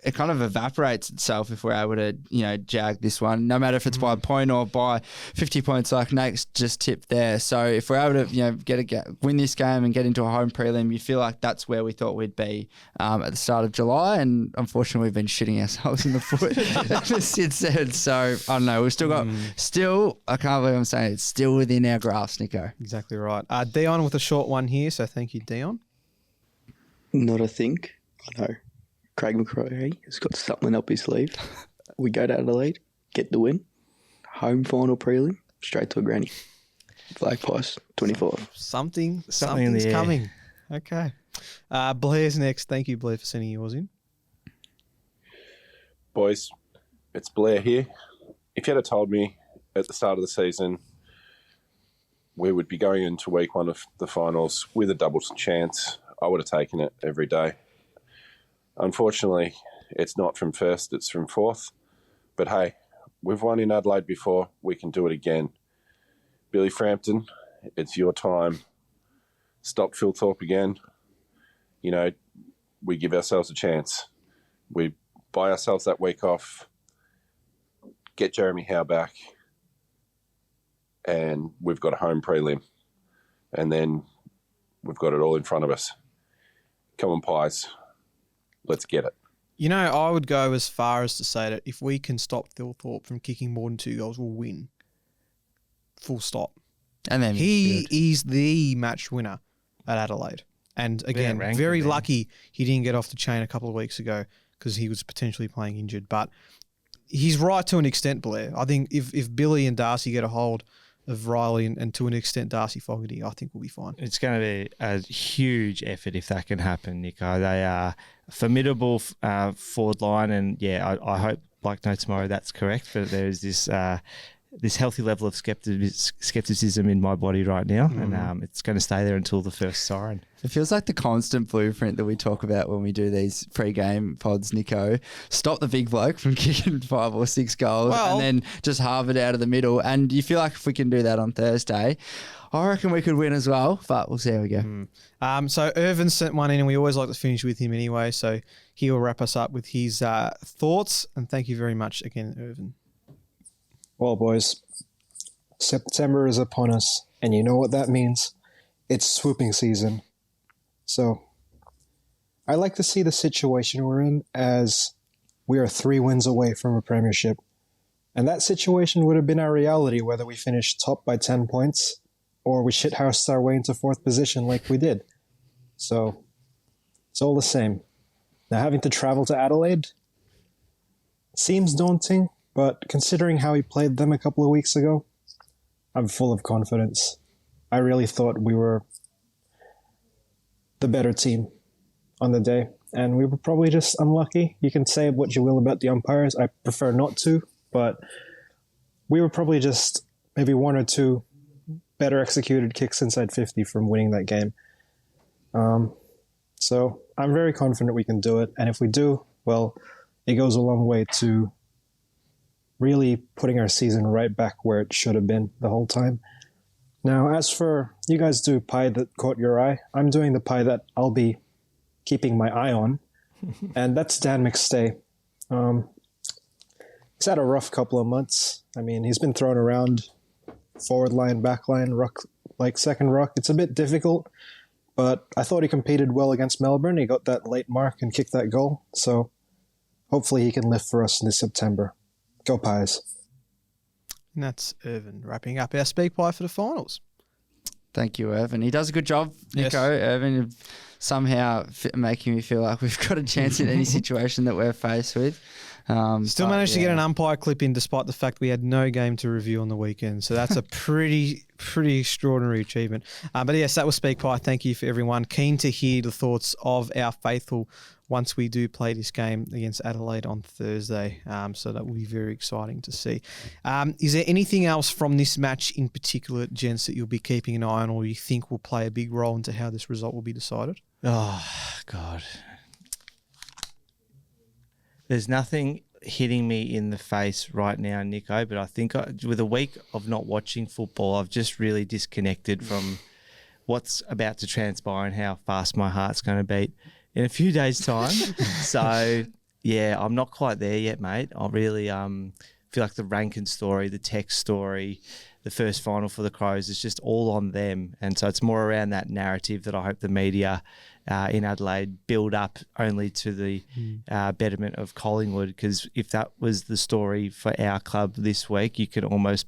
it kind of evaporates itself if we're able to, jag this one, no matter if it's by a point or by 50 points like Nate's just tipped there. So if we're able to, win this game and get into a home prelim, you feel like that's where we thought we'd be at the start of July. And unfortunately, we've been shitting ourselves in the foot since then. So I don't know. We've still got, I can't believe I'm saying it's still within our grasp, Nico. Exactly right. Dion with a short one here. So thank you, Dion. Not a think. I know. Craig McRae has got something up his sleeve. We go to Adelaide, get the win, home final prelim, straight to a granny. Flag Pies, 24. Something's in the air. coming. Okay. Blair's next. Thank you, Blair, for sending yours in. Boys, it's Blair here. If you had told me at the start of the season we would be going into week one of the finals with a double chance, I would have taken it every day. Unfortunately, it's not from first, it's from fourth. But hey, we've won in Adelaide before, we can do it again. Billy Frampton, it's your time. Stop Phil Thorpe again. We give ourselves a chance. We buy ourselves that week off, get Jeremy Howe back, and we've got a home prelim. And then we've got it all in front of us. Come on, Pies. Let's get it. I would go as far as to say that if we can stop Phil Thorpe from kicking more than 2 goals, we'll win. Full stop. And then he is the match winner at Adelaide. And again, very lucky he didn't get off the chain a couple of weeks ago because he was potentially playing injured. But he's right to an extent, Blair. I think if Billy and Darcy get a hold of Riley and to an extent Darcy Fogarty, I think we'll be fine. It's going to be a huge effort if that can happen, Nico. They are a formidable forward line, and I hope, like no tomorrow, that's correct. But there is this healthy level of skepticism in my body right now, and it's going to stay there until the first siren. It feels like the constant blueprint that we talk about when we do these pre-game pods, Nico. Stop the big bloke from kicking 5 or 6 goals and then just halve it out of the middle. And you feel like if we can do that on Thursday, I reckon we could win as well, but we'll see how we go. So Irvin sent one in, and we always like to finish with him anyway. So he will wrap us up with his thoughts. And thank you very much again, Irvin. Well, boys, September is upon us, and you know what that means. It's swooping season. So I like to see the situation we're in as we are 3 wins away from a premiership. And that situation would have been our reality whether we finished top by 10 points or we shithoused our way into 4th position like we did. So it's all the same. Now, having to travel to Adelaide seems daunting, but considering how he played them a couple of weeks ago, I'm full of confidence. I really thought we were the better team on the day, and we were probably just unlucky. You can say what you will about the umpires. I prefer not to, but we were probably just maybe 1 or 2 better executed kicks inside 50 from winning that game. So I'm very confident we can do it, and if we do, well, it goes a long way to really putting our season right back where it should have been the whole time. Now, as for you guys do pie that caught your eye, I'm doing the pie that I'll be keeping my eye on, and that's Dan McStay. He's had a rough couple of months. I mean, he's been thrown around forward line, back line, ruck, like second ruck. It's a bit difficult, but I thought he competed well against Melbourne. He got that late mark and kicked that goal, so hopefully he can lift for us in this September. Go Pies. And that's Irvin wrapping up our SpeakPie for the finals. Thank you, Irvin. He does a good job, Nico. Yes. Irvin somehow making me feel like we've got a chance in any situation that we're faced with. Still managed to get an umpire clip in despite the fact we had no game to review on the weekend. So that's a pretty extraordinary achievement. But yes, that was SpeakPie. Thank you for everyone. Keen to hear the thoughts of our faithful once we do play this game against Adelaide on Thursday. So that will be very exciting to see. Is there anything else from this match in particular, gents, that you'll be keeping an eye on or you think will play a big role into how this result will be decided? Oh, God. There's nothing hitting me in the face right now, Nico, but I think with a week of not watching football, I've just really disconnected from what's about to transpire and how fast my heart's going to beat in a few days' time. So, yeah, I'm not quite there yet, mate. I really feel like the Rankin story, the Tech story, the first final for the Crows is just all on them. And so it's more around that narrative that I hope the media in Adelaide build up only to the betterment of Collingwood, because if that was the story for our club this week, you could almost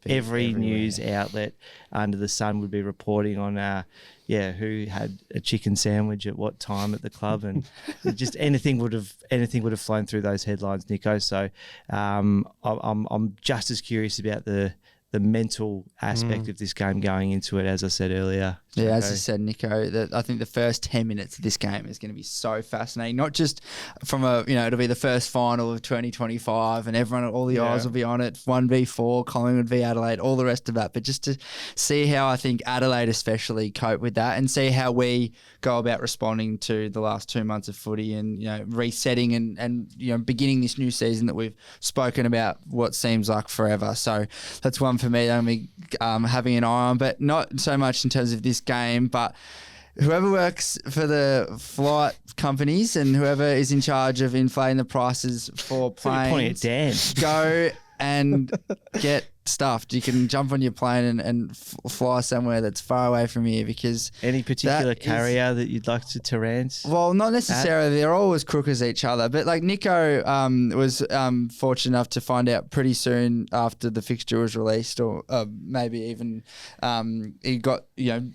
every news outlet under the sun would be reporting on who had a chicken sandwich at what time at the club, and just anything would have flown through those headlines, Nico. So I'm just as curious about the mental aspect of this game going into it, as I said earlier. Yeah, as you said, Nico, I think the first 10 minutes of this game is going to be so fascinating. Not just from it'll be the first final of 2025 and all the eyes will be on it, 1v4, Collingwood v Adelaide, all the rest of that. But just to see how I think Adelaide especially cope with that and see how we go about responding to the last 2 months of footy and, resetting and beginning this new season that we've spoken about what seems like forever. So that's one for me that I'm having an eye on, but not so much in terms of this game, but whoever works for the flight companies and whoever is in charge of inflating the prices for planes, go and get stuffed. You can jump on your plane and fly somewhere that's far away from here, because any particular carrier that you'd like to Terrance? Well, not necessarily. They're all as crook as each other. But like Nico was fortunate enough to find out pretty soon after the fixture was released, or maybe even he got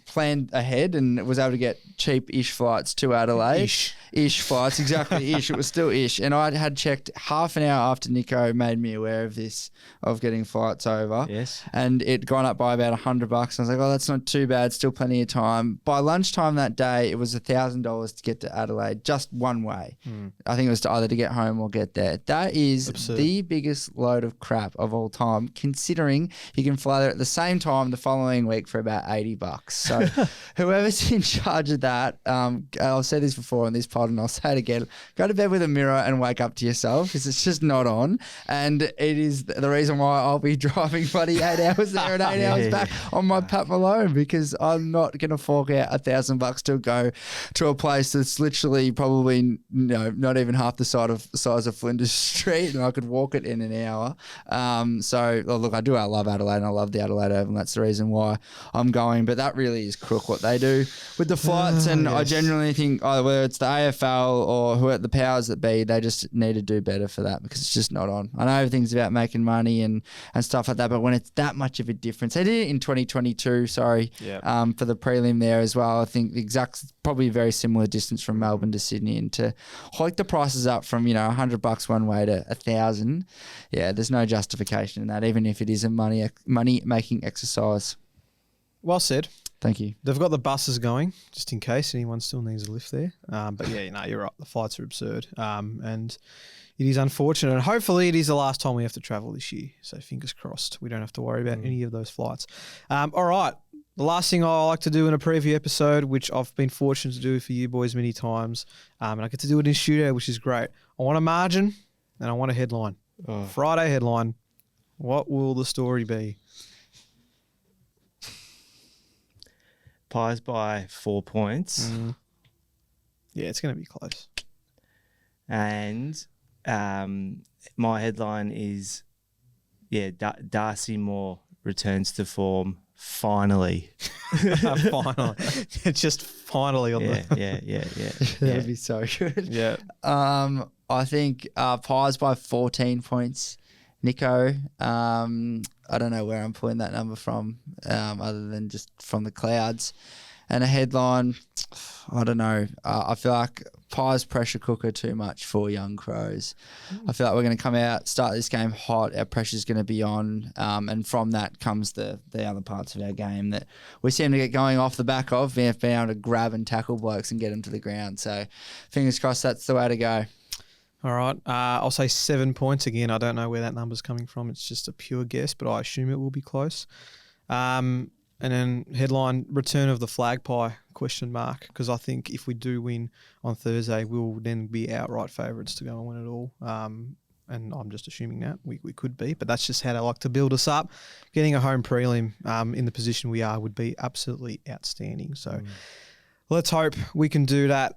planned ahead and was able to get cheap-ish flights to Adelaide. Ish flights, exactly. Ish. It was still ish. And I had checked half an hour after Nico made me aware of this, of getting flights over. Yes. And it gone up by about $100. I was like, oh, that's not too bad. Still plenty of time. By lunchtime that day, it was $1,000 to get to Adelaide, just one way. I think it was either to get home or get there. That is absurd. The biggest load of crap of all time, considering you can fly there at the same time the following week for about $80. So whoever's in charge of that, I'll say this before on this pod and I'll say it again, go to bed with a mirror and wake up to yourself, because it's just not on. And it is the reason why I'll be driving bloody 8 hours there and 8 hours back on my Pat Malone, because I'm not going to fork out $1,000 to go to a place that's literally probably not even half the size of Flinders Street, and I could walk it in an hour. Look, I love Adelaide and I love the Adelaide Oval, and that's the reason why I'm going. But that really is crook what they do with the flights, and yes. I genuinely think whether it's the AFL or who the powers that be, they just need to do better for that, because it's just not on. I know everything's about making money and stuff like that, but when it's that much of a difference, they did it in 2022, for the prelim there as well. I think probably a very similar distance from Melbourne to Sydney, and to hike the prices up from $100 one way to $1,000. Yeah, there's no justification in that, even if it is a money making exercise. Well said. Thank you. They've got the buses going, just in case anyone still needs a lift there. But yeah, you're right. The flights are absurd. And it is unfortunate. And hopefully it is the last time we have to travel this year. So fingers crossed, we don't have to worry about any of those flights. All right. The last thing I like to do in a preview episode, which I've been fortunate to do for you boys many times, and I get to do it in studio, which is great. I want a margin and I want a headline. Friday headline. What will the story be? Pies by 4 points. Yeah, it's going to be close. And my headline is, Darcy Moore returns to form finally. Finally. Just finally on That'd be so good. Yeah. I think Pies by 14 points. Nico, I don't know where I'm pulling that number from, other than just from the clouds. And a headline, I don't know. I feel like Pies pressure cooker too much for young Crows. I feel like we're going to come out, start this game hot. Our pressure's going to be on. And from that comes the other parts of our game that we seem to get going off the back of, being able to grab and tackle blokes and get them to the ground. So fingers crossed that's the way to go. All right. I'll say 7 points again. I don't know where that number's coming from. It's just a pure guess, but I assume it will be close. And then headline, return of the flag pie, ? Because I think if we do win on Thursday, we'll then be outright favourites to go and win it all. And I'm just assuming that we could be, but that's just how they like to build us up. Getting a home prelim in the position we are would be absolutely outstanding. So let's hope we can do that.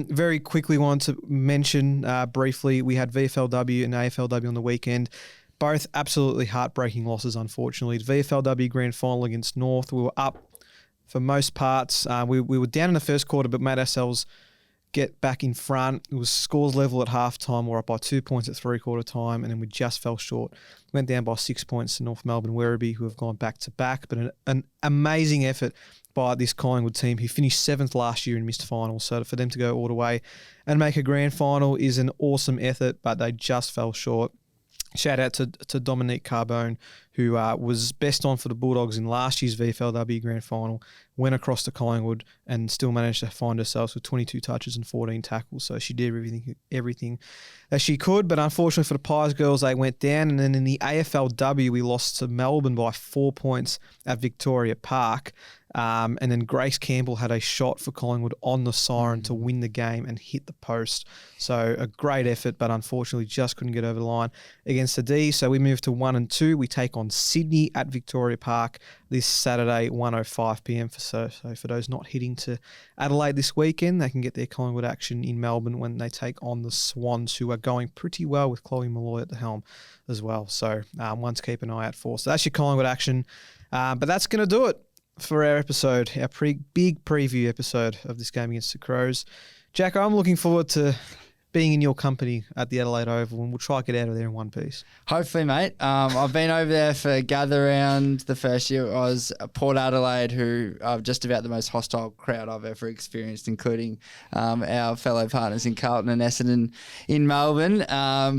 Very quickly want to mention briefly, we had VFLW and AFLW on the weekend. Both absolutely heartbreaking losses, unfortunately. The VFLW Grand Final against North, we were up for most parts. We were down in the first quarter, but made ourselves get back in front. It was scores level at halftime. We're up by 2 points at three-quarter time, and then we just fell short. Went down by 6 points to North Melbourne Werribee, who have gone back-to-back. But an amazing effort by this Collingwood team, who finished 7th last year and missed finals. So for them to go all the way and make a grand final is an awesome effort, but they just fell short. Shout out to Dominique Carbone, who was best on for the Bulldogs in last year's VFLW Grand Final, went across to Collingwood and still managed to find herself with 22 touches and 14 tackles. So she did everything that she could. But unfortunately for the Pies girls, they went down. And then in the AFLW, we lost to Melbourne by 4 points at Victoria Park. And then Grace Campbell had a shot for Collingwood on the siren to win the game and hit the post. So a great effort, but unfortunately just couldn't get over the line against the D. So we moved to 1 and 2. We take on Sydney at Victoria Park this Saturday, 1:05 p.m. So for those not heading to Adelaide this weekend, they can get their Collingwood action in Melbourne when they take on the Swans, who are going pretty well with Chloe Malloy at the helm as well. So one to keep an eye out for. So that's your Collingwood action. But that's going to do it for our episode, our big preview episode of this game against the Crows. Jack, I'm looking forward to being in your company at the Adelaide Oval, and we'll try to get out of there in one piece. Hopefully, mate. I've been over there for Gather Round the first year. I was at Port Adelaide, who are just about the most hostile crowd I've ever experienced, including our fellow partners in Carlton and Essendon in Melbourne.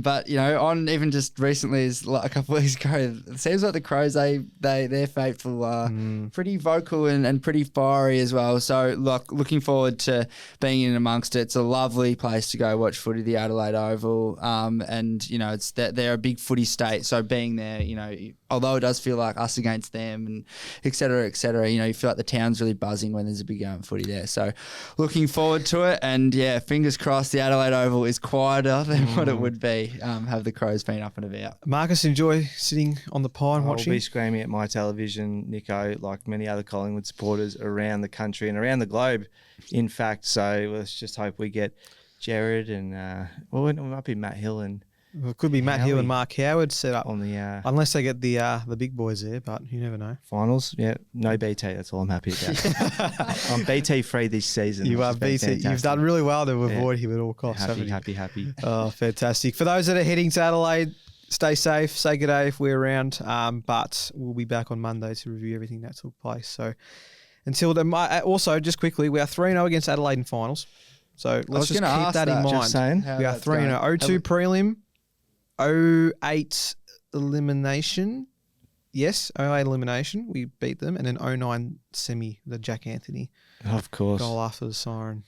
But, you know, on even just recently, a couple of weeks ago, it seems like the Crows, their faithful are pretty vocal and pretty fiery as well. So, looking forward to being in amongst it. It's a lovely place to go watch footy, the Adelaide Oval, and you know they're a big footy state, so being there, you know, although it does feel like us against them and et cetera, you know, you feel like the town's really buzzing when there's a big game of footy there. So looking forward to it, and yeah, fingers crossed the Adelaide Oval is quieter than what it would be have the Crows been up and about. Marcus, enjoy sitting on the pie and watching? I'll be screaming at my television, Nico, like many other Collingwood supporters around the country and around the globe, in fact. So let's just hope we get Jared and it might be Matt Hill and it could be Matt Hill and Mark Howard set up on the unless they get the big boys there, but you never know. Finals, yeah, no BT. That's all I'm happy about. I'm BT free this season. You are BT. You've done really well to avoid him at all costs. Happy. Oh, fantastic! For those that are heading to Adelaide, stay safe. Say good day if we're around. But we'll be back on Monday to review everything that took place. So until then, also just quickly, we are 3-0 against Adelaide in finals. So let's just keep that in mind. We are 3-0. 0-2 prelim, 0-8 elimination. Yes, 0-8 elimination. We beat them. And then 0-9 semi, the Jack Anthony. Of course. Goal after the siren.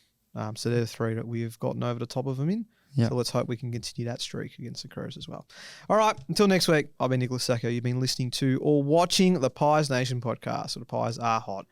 So they're the three that we've gotten over the top of them in. Yep. So let's hope we can continue that streak against the Crows as well. All right, until next week, I've been Nicholas Sacco. You've been listening to or watching the Pies Nation podcast. So the Pies are hot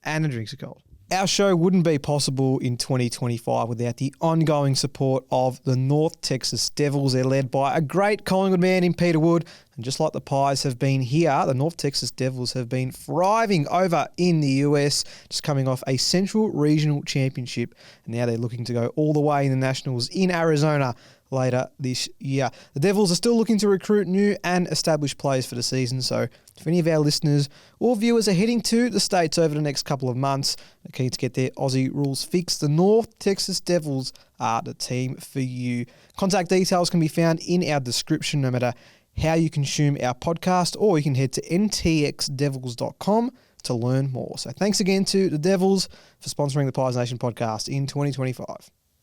and the drinks are cold. Our show wouldn't be possible in 2025 without the ongoing support of the North Texas Devils. They're led by a great Collingwood man in Peter Wood. And just like the Pies have been here, the North Texas Devils have been thriving over in the US, just coming off a Central Regional Championship. And now they're looking to go all the way in the Nationals in Arizona later this year. The Devils are still looking to recruit new and established players for the season, so if any of our listeners or viewers are heading to the States over the next couple of months, are keen to get their Aussie rules fixed, the North Texas Devils are the team for you. Contact details can be found in our description. No matter how you consume our podcast, or you can head to ntxdevils.com to learn more. So thanks again to the Devils for sponsoring the Pies Nation podcast in 2025.